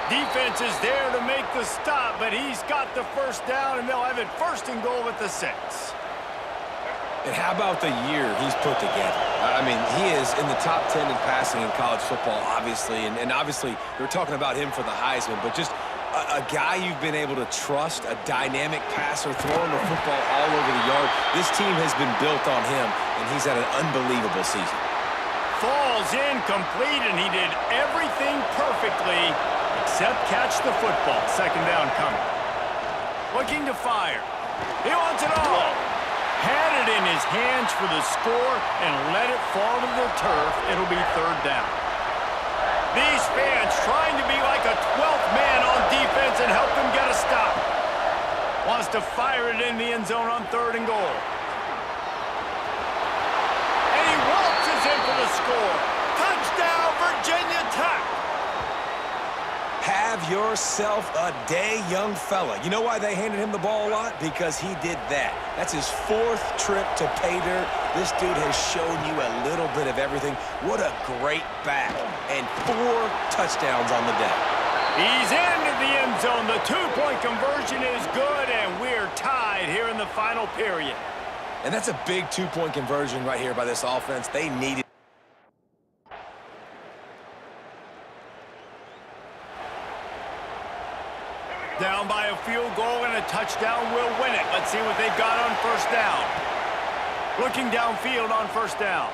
Defense is there to make the stop, but he's got the 1st down, and they'll have it 1st and goal at the 6. And how about the year he's put together? I mean, he is in the top 10 in passing in college football, obviously. And obviously, we're talking about him for the Heisman, but just a guy you've been able to trust, a dynamic passer, throwing the football all over the yard. This team has been built on him, and he's had an unbelievable season. Falls incomplete, and he did everything perfectly except catch the football. 2nd down coming. Looking to fire. He wants it all. Had it in his hands for the score and let it fall to the turf. It'll be 3rd down. These fans trying to be like a 12th man on defense and help them get a stop. Wants to fire it in the end zone on 3rd and goal. In for the score. Touchdown, Virginia Tech. Have yourself a day, young fella. You know why they handed him the ball a lot? Because he did that. That's his 4th trip to pay dirt. This dude has shown you a little bit of everything. What a great back. And 4 touchdowns on the day. He's into the end zone. The 2-point conversion is good, and we're tied here in the final period. And that's a big 2-point conversion right here by this offense. They needed. Down by a field goal and a touchdown will win it. Let's see what they've got on 1st down. Looking downfield on 1st down.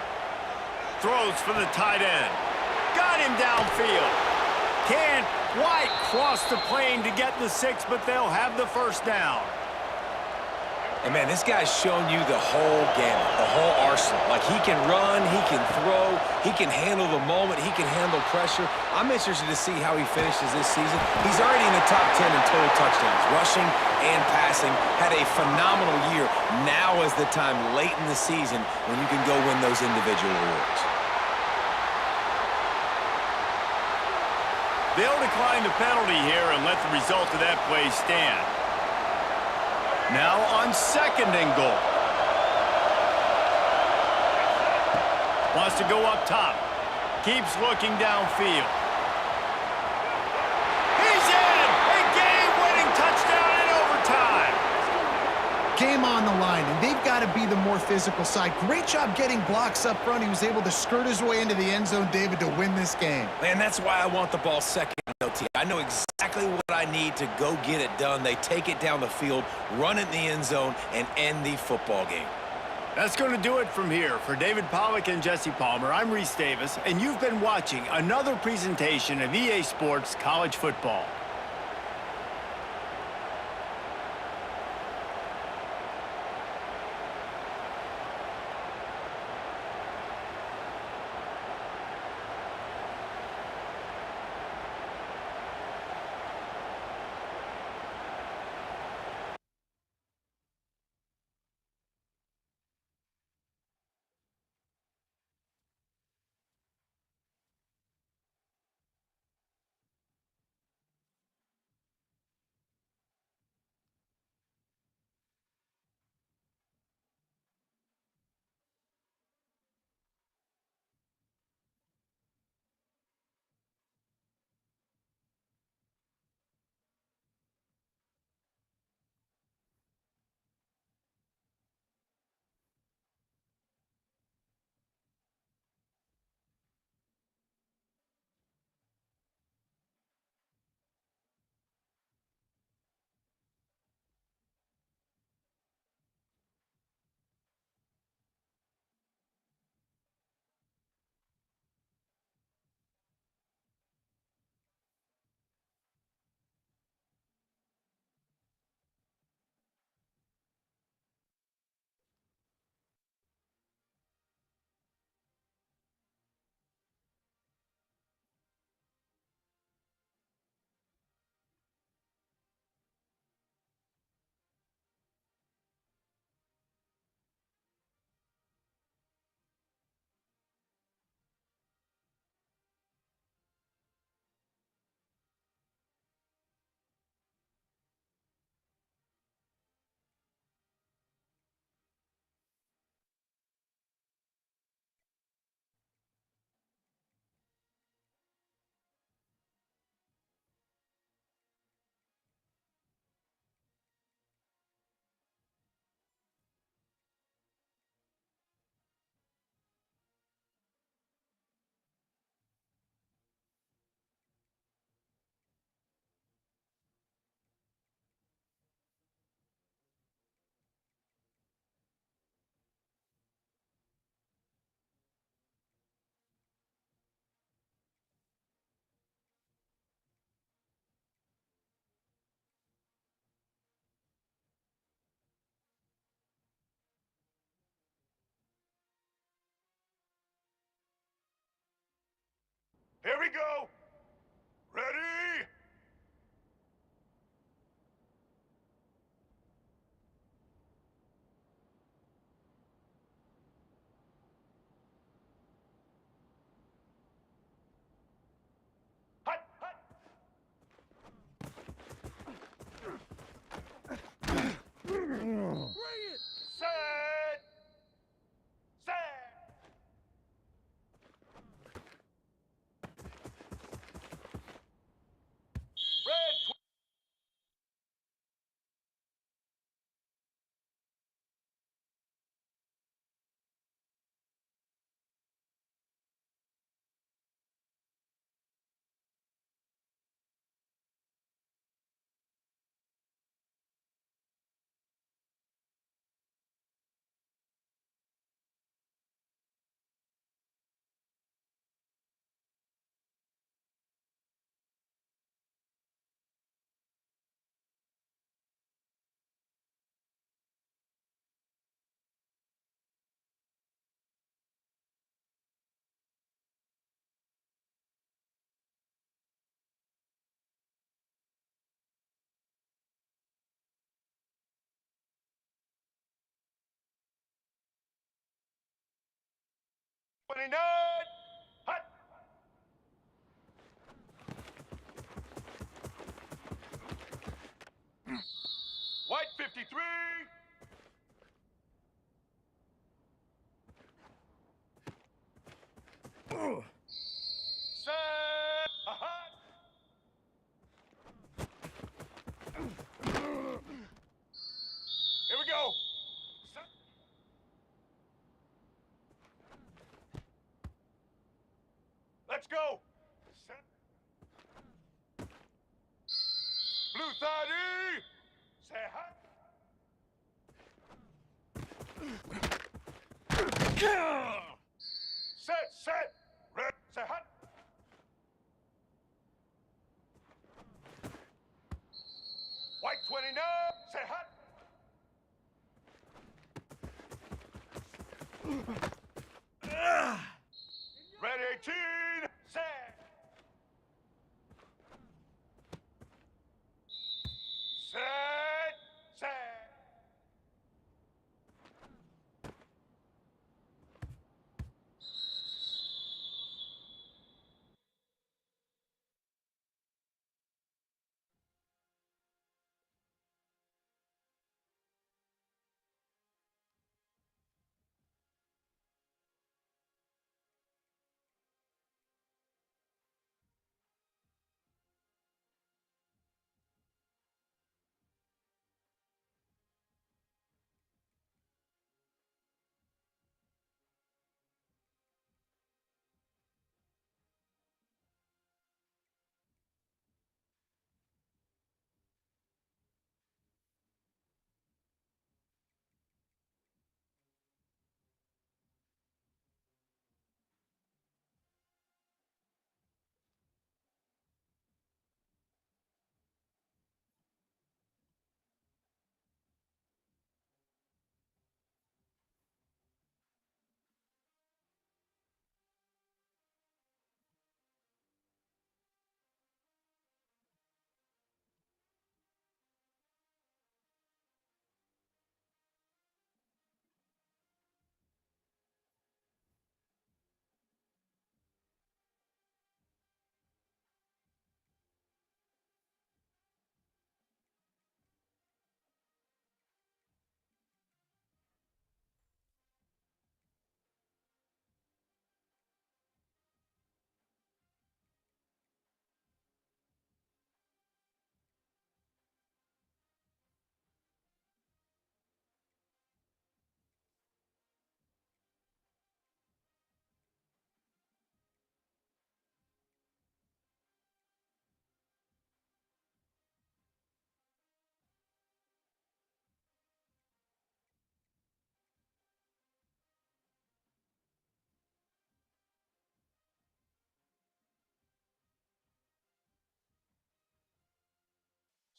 Throws for the tight end. Got him downfield. Can't quite cross the plane to get the 6, but they'll have the 1st down. And, man, this guy's shown you the whole gamut, the whole arsenal. Like, he can run, he can throw, he can handle the moment, he can handle pressure. I'm interested to see how he finishes this season. He's already in the top 10 in total touchdowns, rushing and passing. Had a phenomenal year. Now is the time late in the season when you can go win those individual awards. They'll decline the penalty here and let the result of that play stand. Now on 2nd and goal. Wants to go up top. Keeps looking downfield. He's in! A game-winning touchdown in overtime. Game on the line, and they've got to be the more physical side. Great job getting blocks up front. He was able to skirt his way into the end zone, David, to win this game. Man, that's why I want the ball second. I know exactly what I need to go get it done. They take it down the field, run it in the end zone, and end the football game. That's going to do it from here. For David Pollack and Jesse Palmer, I'm Reese Davis, and you've been watching another presentation of EA Sports College Football. Here we go. Ready? Hut, hut. Set. Set. Red. Twenty-nine. Hut. White 53. Set. Hut. Here we go. Let's go. Set. Blue 30. Say hot. Set. Red. Say hot. White 29. Say hot. Red 18. Set.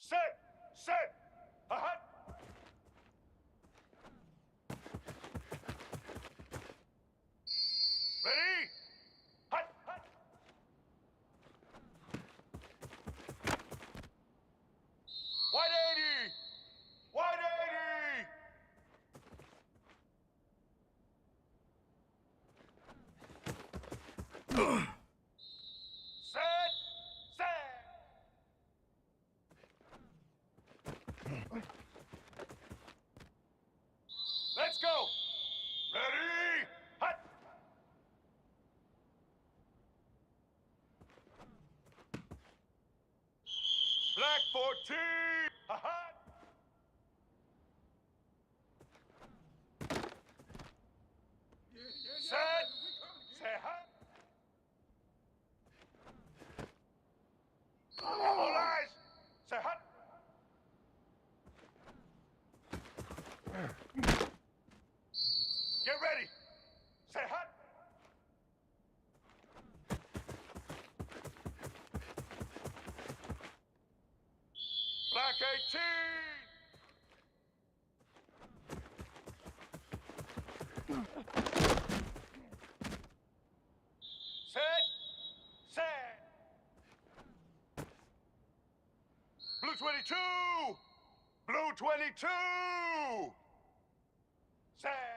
Set. Set. Hot. Ready? Hot. White 80. White 80. Set. Let's go. Ready? Hot. Black 14. Hot. Set. Say hot. All eyes. Say hot. Get ready. Say hot. Black 18. Set. Blue 22. Blue 22. Set.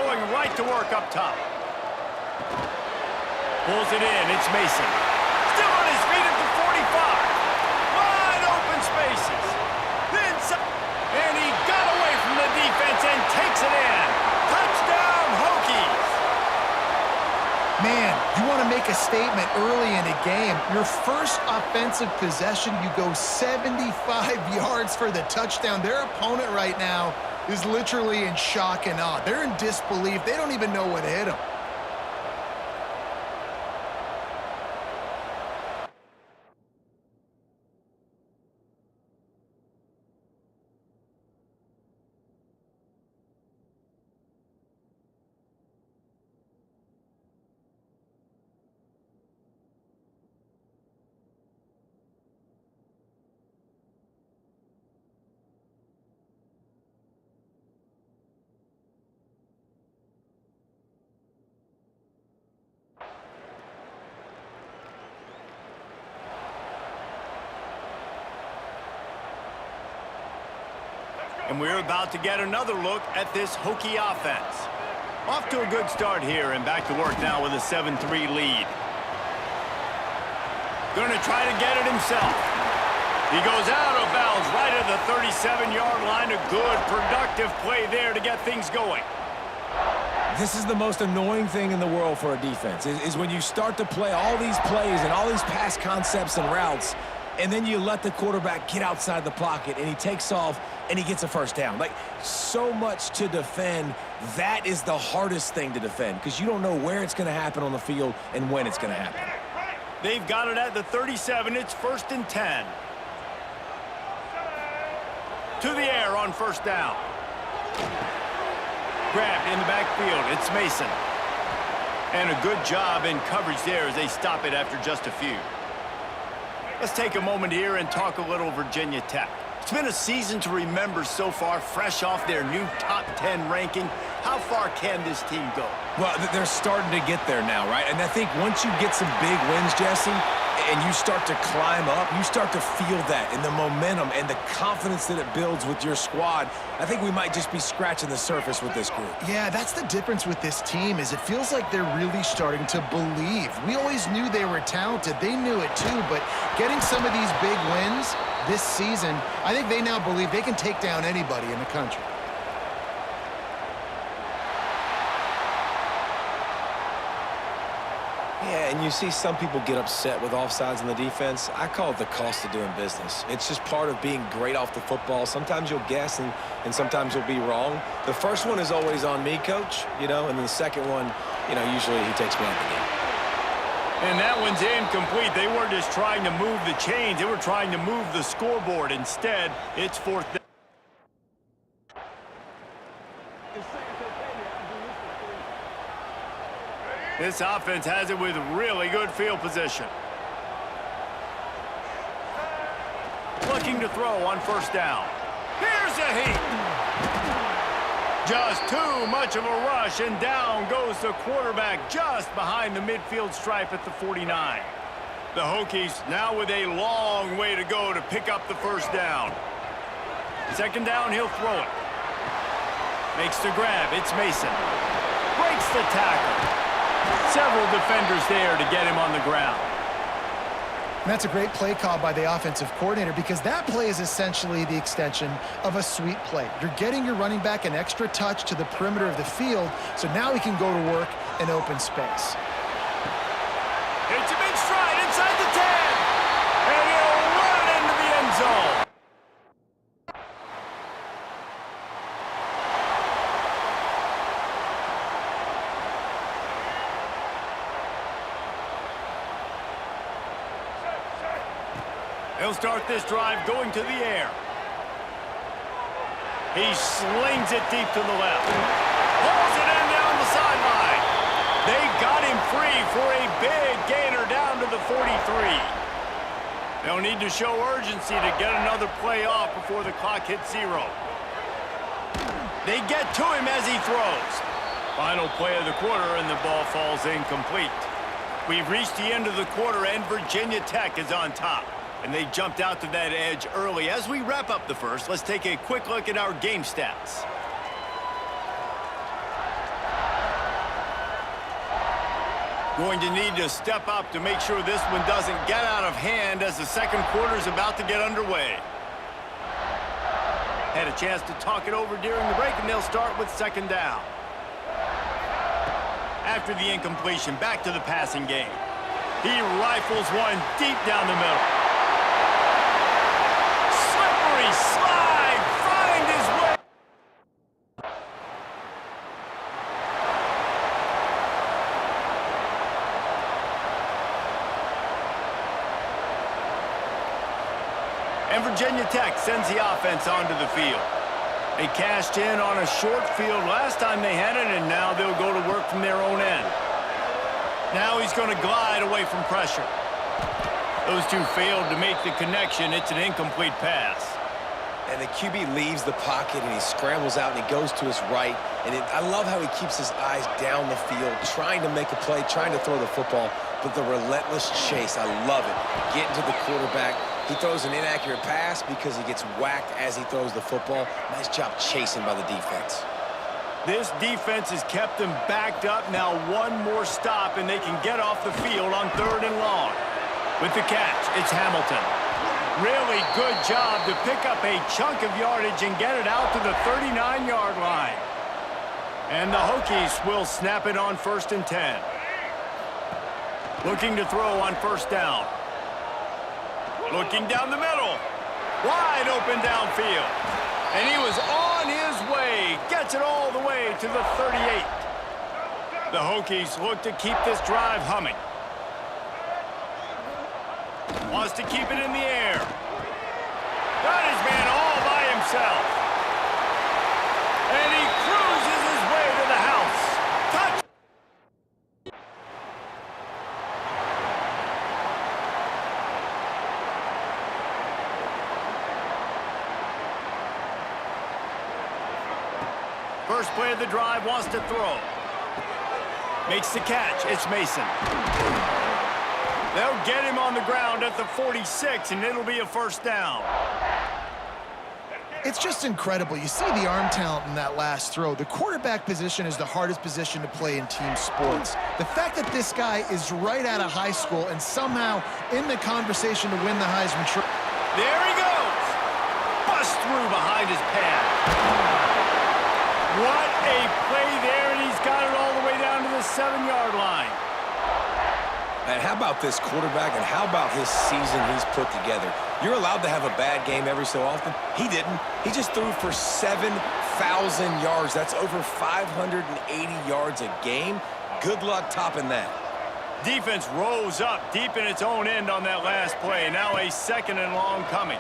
going right to work up top. Pulls it in. It's Mason. Still on his feet at the 45. Wide open spaces. Then some, and he got away from the defense and takes it in. Touchdown, Hokies. Man, you want to make a statement early in a game. Your first offensive possession, you go 75 yards for the touchdown. Their opponent right now is literally in shock and awe. They're in disbelief. They don't even know what hit them. And we're about to get another look at this Hokie offense. Off to a good start here and back to work now with a 7-3 lead. Going to try to get it himself. He goes out of bounds right at the 37-yard line. A good, productive play there to get things going. This is the most annoying thing in the world for a defense, is when you start to play all these plays and all these pass concepts and routes, and then you let the quarterback get outside the pocket, and he takes off, and he gets a first down. Like, so much to defend. That is the hardest thing to defend because you don't know where it's going to happen on the field and when it's going to happen. They've got it at the 37. It's 1st and 10. To the air on first down. Grabbed in the backfield. It's Mason. And a good job in coverage there as they stop it after just a few. Let's take a moment here and talk a little Virginia Tech. It's been a season to remember so far, fresh off their new top 10 ranking. How far can this team go? Well, they're starting to get there now, right? And I think once you get some big wins, Jesse, and you start to climb up, you start to feel that and the momentum and the confidence that it builds with your squad. I think we might just be scratching the surface with this group. Yeah, that's the difference with this team is it feels like they're really starting to believe. We always knew they were talented. They knew it too, but getting some of these big wins this season, I think they now believe they can take down anybody in the country. Yeah, and you see some people get upset with offsides in the defense. I call it the cost of doing business. It's just part of being great off the football. Sometimes you'll guess and sometimes you'll be wrong. The first one is always on me, coach, and then the second one, usually he takes me out of the game. And that one's incomplete. They weren't just trying to move the chains. They were trying to move the scoreboard. Instead, it's 4th down. This offense has it with really good field position. Looking to throw on first down. Here's a heat. Just too much of a rush, and down goes the quarterback just behind the midfield stripe at the 49. The Hokies now with a long way to go to pick up the first down. 2nd down, he'll throw it. Makes the grab. It's Mason. Breaks the tackle. Several defenders there to get him on the ground. And that's a great play call by the offensive coordinator because that play is essentially the extension of a sweep play. You're getting your running back an extra touch to the perimeter of the field, so now he can go to work in open space. It's a big stride inside the 10, and he'll run into the end zone. He'll start this drive going to the air. He slings it deep to the left. Pulls it in down the sideline. They got him free for a big gainer down to the 43. They'll need to show urgency to get another play off before the clock hits 0. They get to him as he throws. Final play of the quarter, and the ball falls incomplete. We've reached the end of the quarter, and Virginia Tech is on top. And they jumped out to that edge early. As we wrap up the first, let's take a quick look at our game stats. Going to need to step up to make sure this one doesn't get out of hand as the second quarter is about to get underway. Had a chance to talk it over during the break, and they'll start with second down. After the incompletion, back to the passing game. He rifles one deep down the middle. Slippery slide, find his way. And Virginia Tech sends the offense onto the field. They cashed in on a short field last time they had it, and now they'll go to work from their own end. Now he's going to glide away from pressure. Those two failed to make the connection. It's an incomplete pass. And the QB leaves the pocket, and he scrambles out, and he goes to his right. And I love how he keeps his eyes down the field, trying to make a play, trying to throw the football, but the relentless chase, I love it. Getting to the quarterback. He throws an inaccurate pass because he gets whacked as he throws the football. Nice job chasing by the defense. This defense has kept them backed up. Now one more stop, and they can get off the field on 3rd and long. With the catch, it's Hamilton. Really good job to pick up a chunk of yardage and get it out to the 39-yard line. And the Hokies will snap it on 1st and 10. Looking to throw on 1st down. Looking down the middle. Wide open downfield. And he was on his way. Gets it all the way to the 38. The Hokies look to keep this drive humming. Wants to keep it in the air. Got his man all by himself. And he cruises his way to the house. Touch. First play of the drive, wants to throw. Makes the catch. It's Mason. They'll get him on the ground at the 46, and it'll be a 1st down. It's just incredible. You see the arm talent in that last throw. The quarterback position is the hardest position to play in team sports. The fact that this guy is right out of high school and somehow in the conversation to win the Heisman Trophy. There he goes. Bust through behind his pad. What a play there, and he's got it all the way down to the 7-yard line. And how about this quarterback, and how about his season he's put together? You're allowed to have a bad game every so often. He didn't. He just threw for 7,000 yards. That's over 580 yards a game. Good luck topping that. Defense rose up deep in its own end on that last play. Now a 2nd and long coming.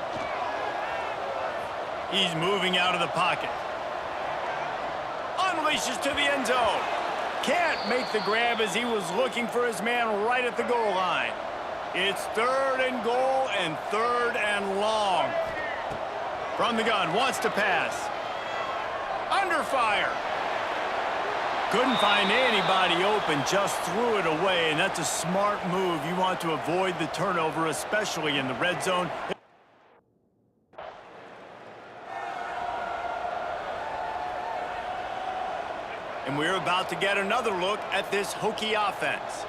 He's moving out of the pocket. Unleashes to the end zone. Can't make the grab as he was looking for his man right at the goal line. It's 3rd and goal and 3rd and long. From the gun, wants to pass. Under fire. Couldn't find anybody open, just threw it away, and that's a smart move. You want to avoid the turnover, especially in the red zone. And we're about to get another look at this Hokie offense.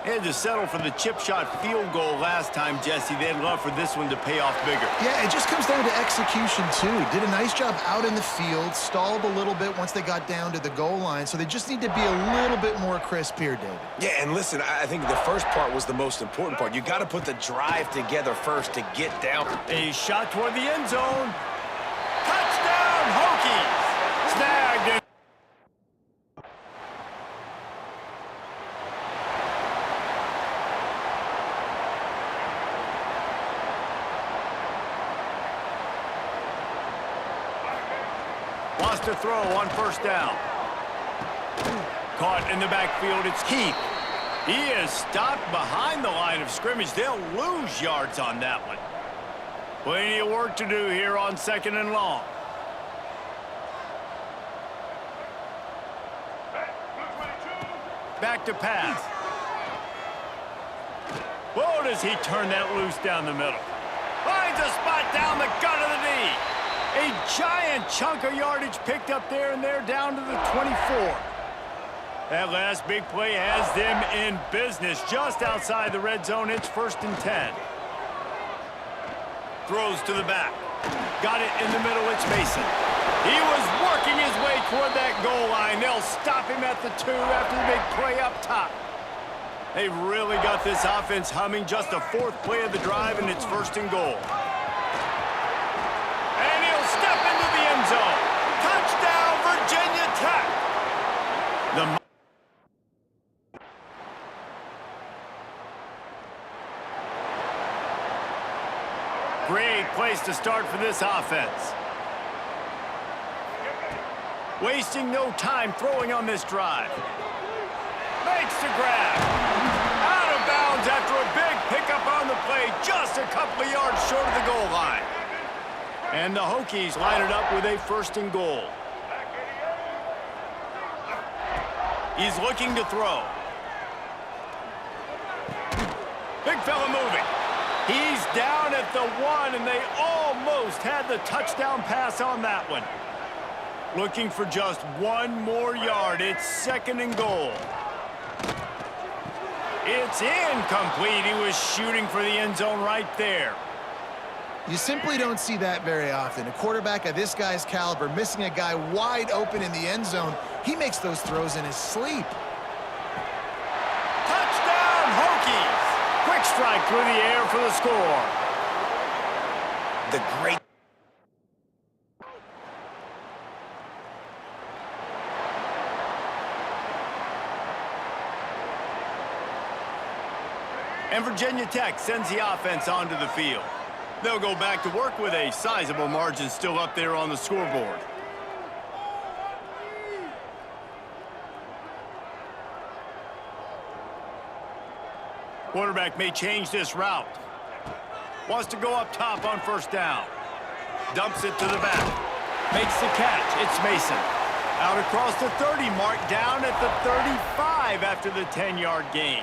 They had to settle for the chip shot field goal last time, Jesse. They'd love for this one to pay off bigger. Yeah, it just comes down to execution, too. Did a nice job out in the field, stalled a little bit once they got down to the goal line, so they just need to be a little bit more crisp here, David. Yeah, and listen, I think the first part was the most important part. You got to put the drive together first to get down. A shot toward the end zone. Touchdown, Hokies! Snagged in. Wants to throw on 1st down. Caught in the backfield, it's Keith. He is stopped behind the line of scrimmage. They'll lose yards on that one. Plenty of work to do here on 2nd and long. Back to pass. Whoa, does he turn that loose down the middle. Finds a spot down the gut of the knee. A giant chunk of yardage picked up there, and they're down to the 24. That last big play has them in business just outside the red zone. It's 1st and 10. Throws to the back. Got it in the middle. It's Mason. He was working his way toward that goal line. They'll stop him at the 2 after the big play up top. They've really got this offense humming. Just a 4th play of the drive, and it's 1st and goal. And he'll step into the end zone. Touchdown, Virginia Tech. Great place to start for this offense. Wasting no time throwing on this drive. Makes the grab. Out of bounds after a big pickup on the play, just a couple of yards short of the goal line. And the Hokies line it up with a 1st and goal. He's looking to throw. Big fella moving. He's down at the 1, and they almost had the touchdown pass on that one. Looking for just 1 more yard. It's 2nd and goal. It's incomplete. He was shooting for the end zone right there. You simply don't see that very often. A quarterback of this guy's caliber missing a guy wide open in the end zone. He makes those throws in his sleep. Touchdown, Hokies! Quick strike through the air for the score. The great... And Virginia Tech sends the offense onto the field. They'll go back to work with a sizable margin still up there on the scoreboard. Quarterback may change this route. Wants to go up top on 1st down. Dumps it to the back. Makes the catch. It's Mason. Out across the 30 mark, down at the 35 after the 10-yard gain.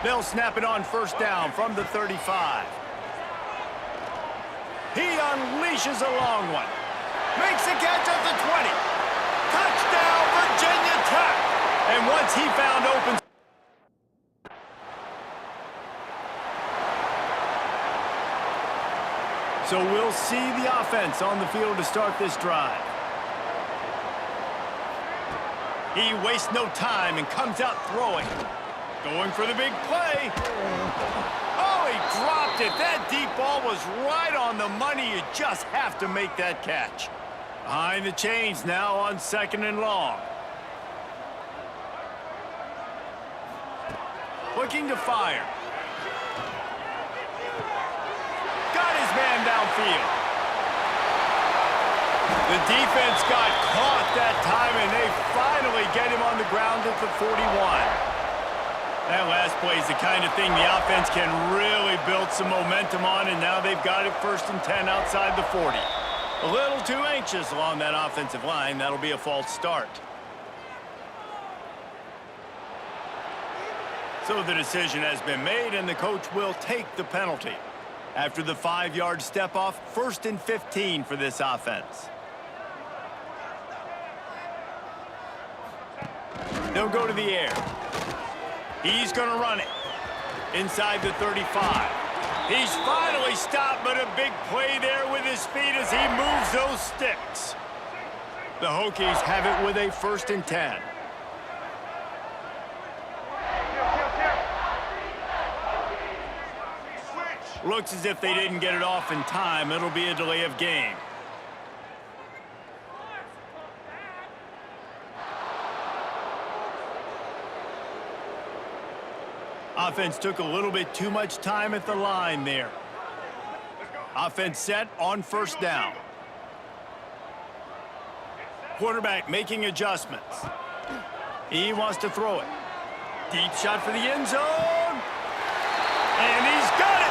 They'll snap it on 1st down from the 35. He unleashes a long one. Makes a catch at the 20. Touchdown, Virginia Tech. And once he found open... So we'll see the offense on the field to start this drive. He wastes no time and comes out throwing. Going for the big play. Oh, he dropped it. That deep ball was right on the money. You just have to make that catch. Behind the chains now on 2nd and long. Looking to fire. Got his man downfield. The defense got caught that time, and they finally get him on the ground at the 41. That last play is the kind of thing the offense can really build some momentum on, and now they've got it 1st and 10 outside the 40. A little too anxious along that offensive line. That'll be a false start. So the decision has been made, and the coach will take the penalty. After the 5-yard step off, 1st and 15 for this offense. They'll go to the air. He's going to run it inside the 35. He's finally stopped, but a big play there with his feet as he moves those sticks. The Hokies have it with a 1st and 10. Looks as if they didn't get it off in time. It'll be a delay of game. Offense took a little bit too much time at the line there. Offense set on 1st down. Quarterback making adjustments. He wants to throw it. Deep shot for the end zone. And he's got it.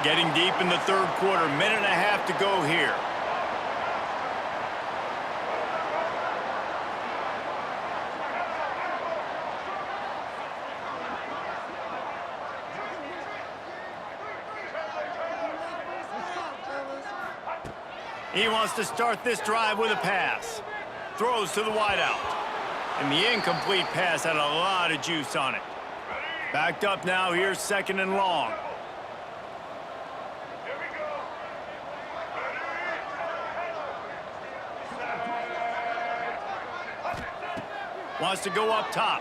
Getting deep in the 3rd quarter, minute and a half to go here. He wants to start this drive with a pass. Throws to the wideout. And the incomplete pass had a lot of juice on it. Backed up now, here's 2nd and long. Here we go. Wants to go up top.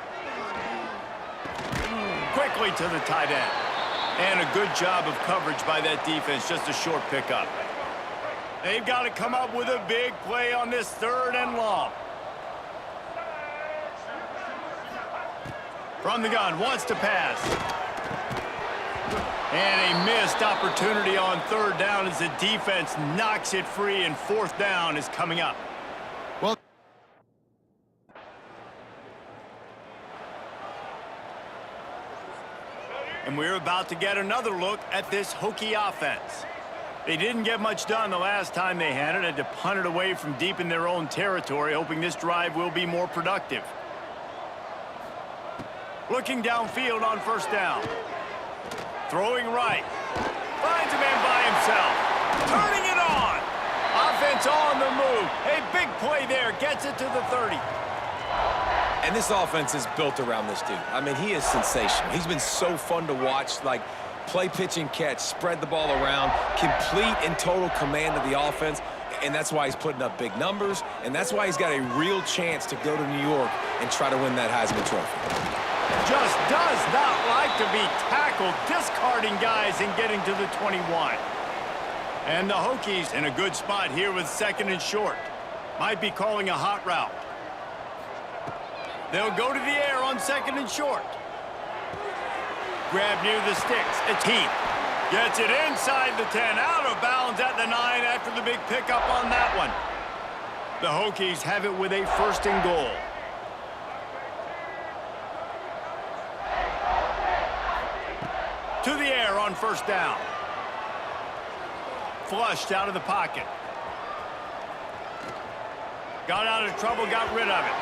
Quickly to the tight end. And a good job of coverage by that defense, just a short pickup. They've got to come up with a big play on this 3rd and long. From the gun, wants to pass. And a missed opportunity on 3rd down as the defense knocks it free, and 4th down is coming up. Well, and we're about to get another look at this Hokie offense. They didn't get much done the last time they had it. Had to punt it away from deep in their own territory, hoping this drive will be more productive. Looking downfield on 1st down. Throwing right. Finds a man by himself. Turning it on. Offense on the move. A big play there. Gets it to the 30. And this offense is built around this dude. I mean, he is sensational. He's been so fun to watch, like play, pitch, and catch, spread the ball around, complete and total command of the offense, and that's why he's putting up big numbers, and that's why he's got a real chance to go to New York and try to win that Heisman Trophy. Just does not like to be tackled, discarding guys and getting to the 21. And the Hokies in a good spot here with 2nd and short. Might be calling a hot route. They'll go to the air on 2nd and short. Grab near the sticks. It's Heath. Gets it inside the 10, out of bounds at the 9 after the big pickup on that one. The Hokies have it with a 1st and goal. To the air on 1st down. Flushed out of the pocket. Got out of trouble, got rid of it.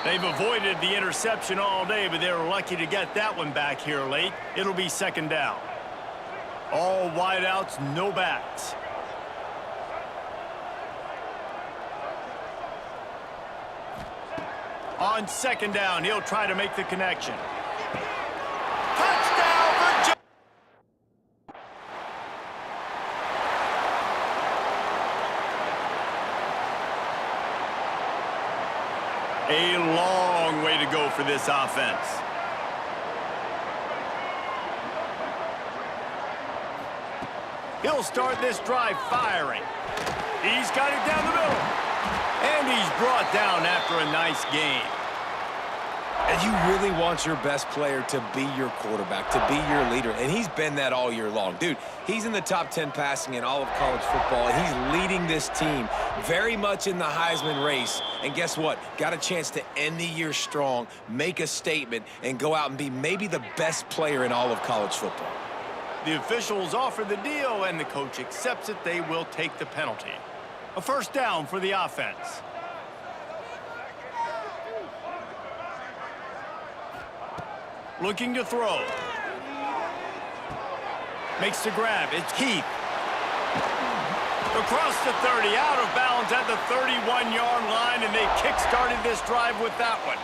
They've avoided the interception all day, but they were lucky to get that one back here late. It'll be 2nd down. All wideouts, no backs. On 2nd down, he'll try to make the connection. Touchdown, Virginia! A long way to go for this offense. He'll start this drive firing. He's got it down the middle. And he's brought down after a nice gain. And you really want your best player to be your quarterback, to be your leader, and he's been that all year long. Dude, he's in the top 10 passing in all of college football, and he's leading this team very much in the Heisman race. And guess what? Got a chance to end the year strong, make a statement, and go out and be maybe the best player in all of college football. The officials offer the deal, and the coach accepts it. They will take the penalty. A 1st down for the offense. Looking to throw. Makes the grab. It's Heath. Across the 30, out of bounds at the 31-yard line, and they kick-started this drive with that one.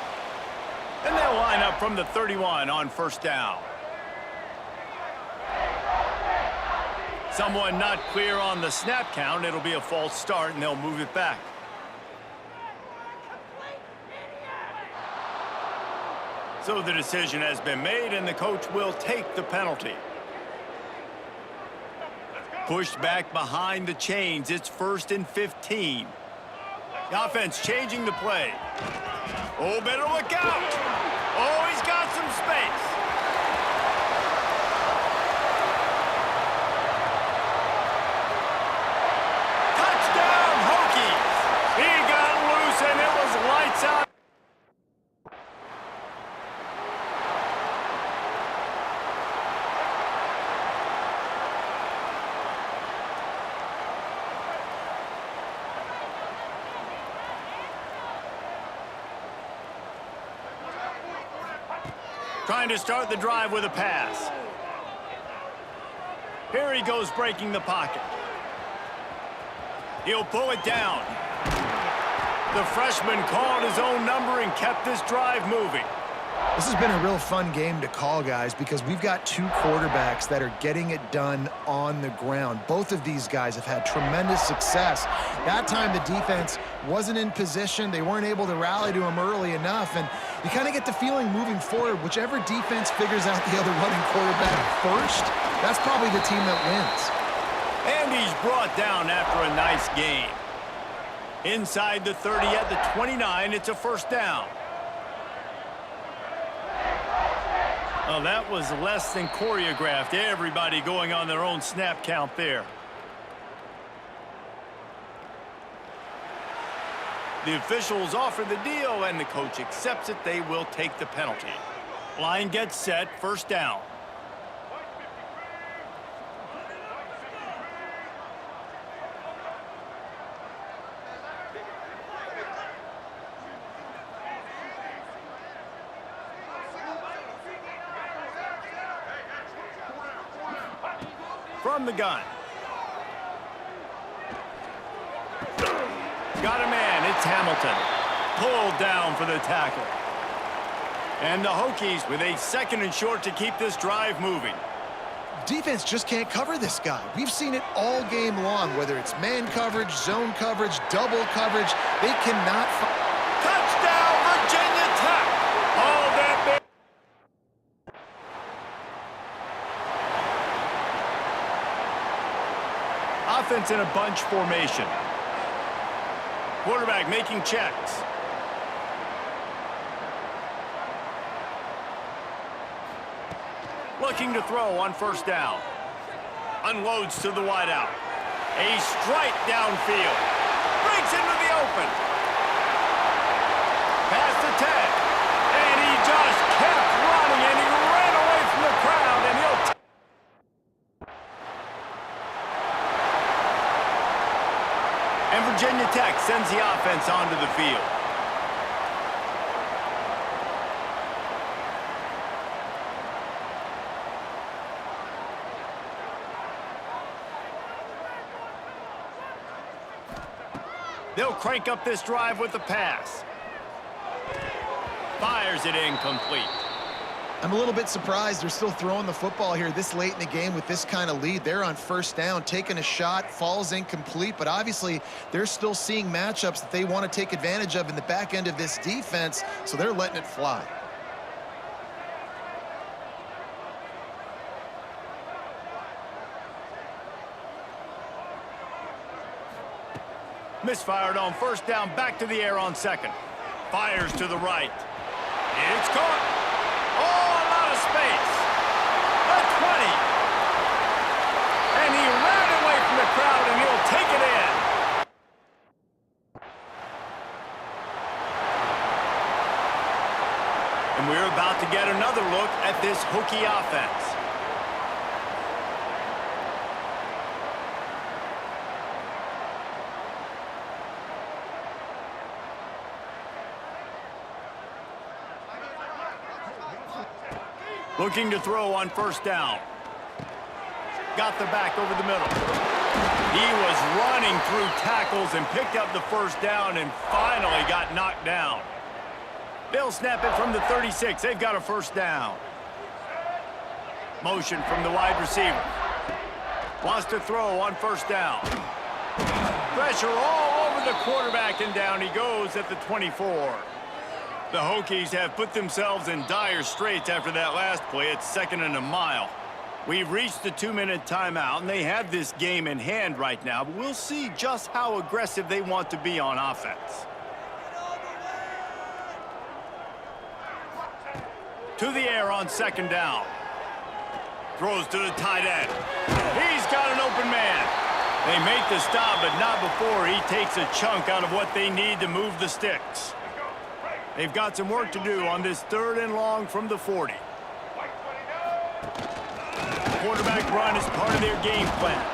And they'll line up from the 31 on 1st down. Someone not clear on the snap count. It'll be a false start, and they'll move it back. So the decision has been made, and the coach will take the penalty. Pushed back behind the chains. It's 1st and 15. The offense changing the play. Oh, better look out. Oh, he's got some space. Touchdown, Hokies. He got loose, and it was lights out. Trying to start the drive with a pass. Here he goes, breaking the pocket. He'll pull it down. The freshman called his own number and kept this drive moving. This has been a real fun game to call, guys, because we've got two quarterbacks that are getting it done on the ground. Both of these guys have had tremendous success. That time the defense wasn't in position. They weren't able to rally to him early enough, and you kind of get the feeling moving forward, whichever defense figures out the other running quarterback first, that's probably the team that wins. And he's brought down after a nice game. Inside the 30 at the 29, it's a first down. Oh, that was less than choreographed. Everybody going on their own snap count there. The officials offer the deal, and the coach accepts it. They will take the penalty. Line gets set, first down. From the gun. Got a man, it's Hamilton. Pulled down for the tackle. And the Hokies with a second and short to keep this drive moving. Defense just can't cover this guy. We've seen it all game long, whether it's man coverage, zone coverage, double coverage. They cannot. Touchdown, Virginia Tech! Oh, that big. Offense in a bunch formation. Quarterback making checks. Looking to throw on first down. Unloads to the wideout. A strike downfield. Breaks into the open. Pass to 10. And he just kept running, and he ran away from the crowd, and he'll... And Virginia Tech sends the offense onto the field. They'll crank up this drive with the pass. Fires it incomplete. I'm a little bit surprised they're still throwing the football here this late in the game with this kind of lead. They're on first down, taking a shot, falls incomplete, but obviously they're still seeing matchups that they want to take advantage of in the back end of this defense, so they're letting it fly. Misfired on first down, back to the air on second. Fires to the right. It's caught. Oh, a lot of space. The 20. And he ran away from the crowd, and he'll take it in. And we're about to get another look at this Hokie offense. Looking to throw on first down. Got the back over the middle. He was running through tackles and picked up the first down and finally got knocked down. They'll snap it from the 36. They've got a first down. Motion from the wide receiver. Wants to throw on first down. Pressure all over the quarterback, and down he goes at the 24. The Hokies have put themselves in dire straits after that last play. It's second and a mile. We've reached the 2-minute timeout, and they have this game in hand right now, but we'll see just how aggressive they want to be on offense. To the air on second down. Throws to the tight end. He's got an open man. They make the stop, but not before he takes a chunk out of what they need to move the sticks. They've got some work to do on this third and long from the 40. Quarterback run is part of their game plan.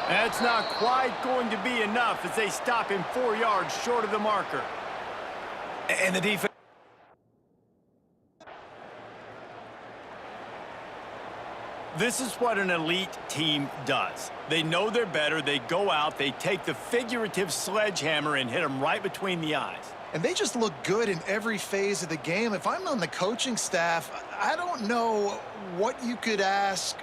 That's not quite going to be enough as they stop him 4 yards short of the marker. And the defense. This is what an elite team does. They know they're better. They go out. They take the figurative sledgehammer and hit them right between the eyes. And they just look good in every phase of the game. If I'm on the coaching staff, I don't know what you could ask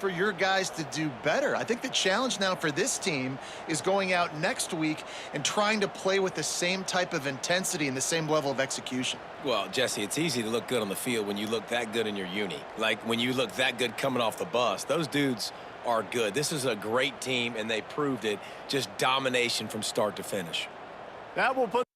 for your guys to do better. I think the challenge now for this team is going out next week and trying to play with the same type of intensity and the same level of execution. Well, Jesse, it's easy to look good on the field when you look that good in your uni. Like when you look that good coming off the bus. Those dudes are good. This is a great team, and they proved it. Just domination from start to finish. That will put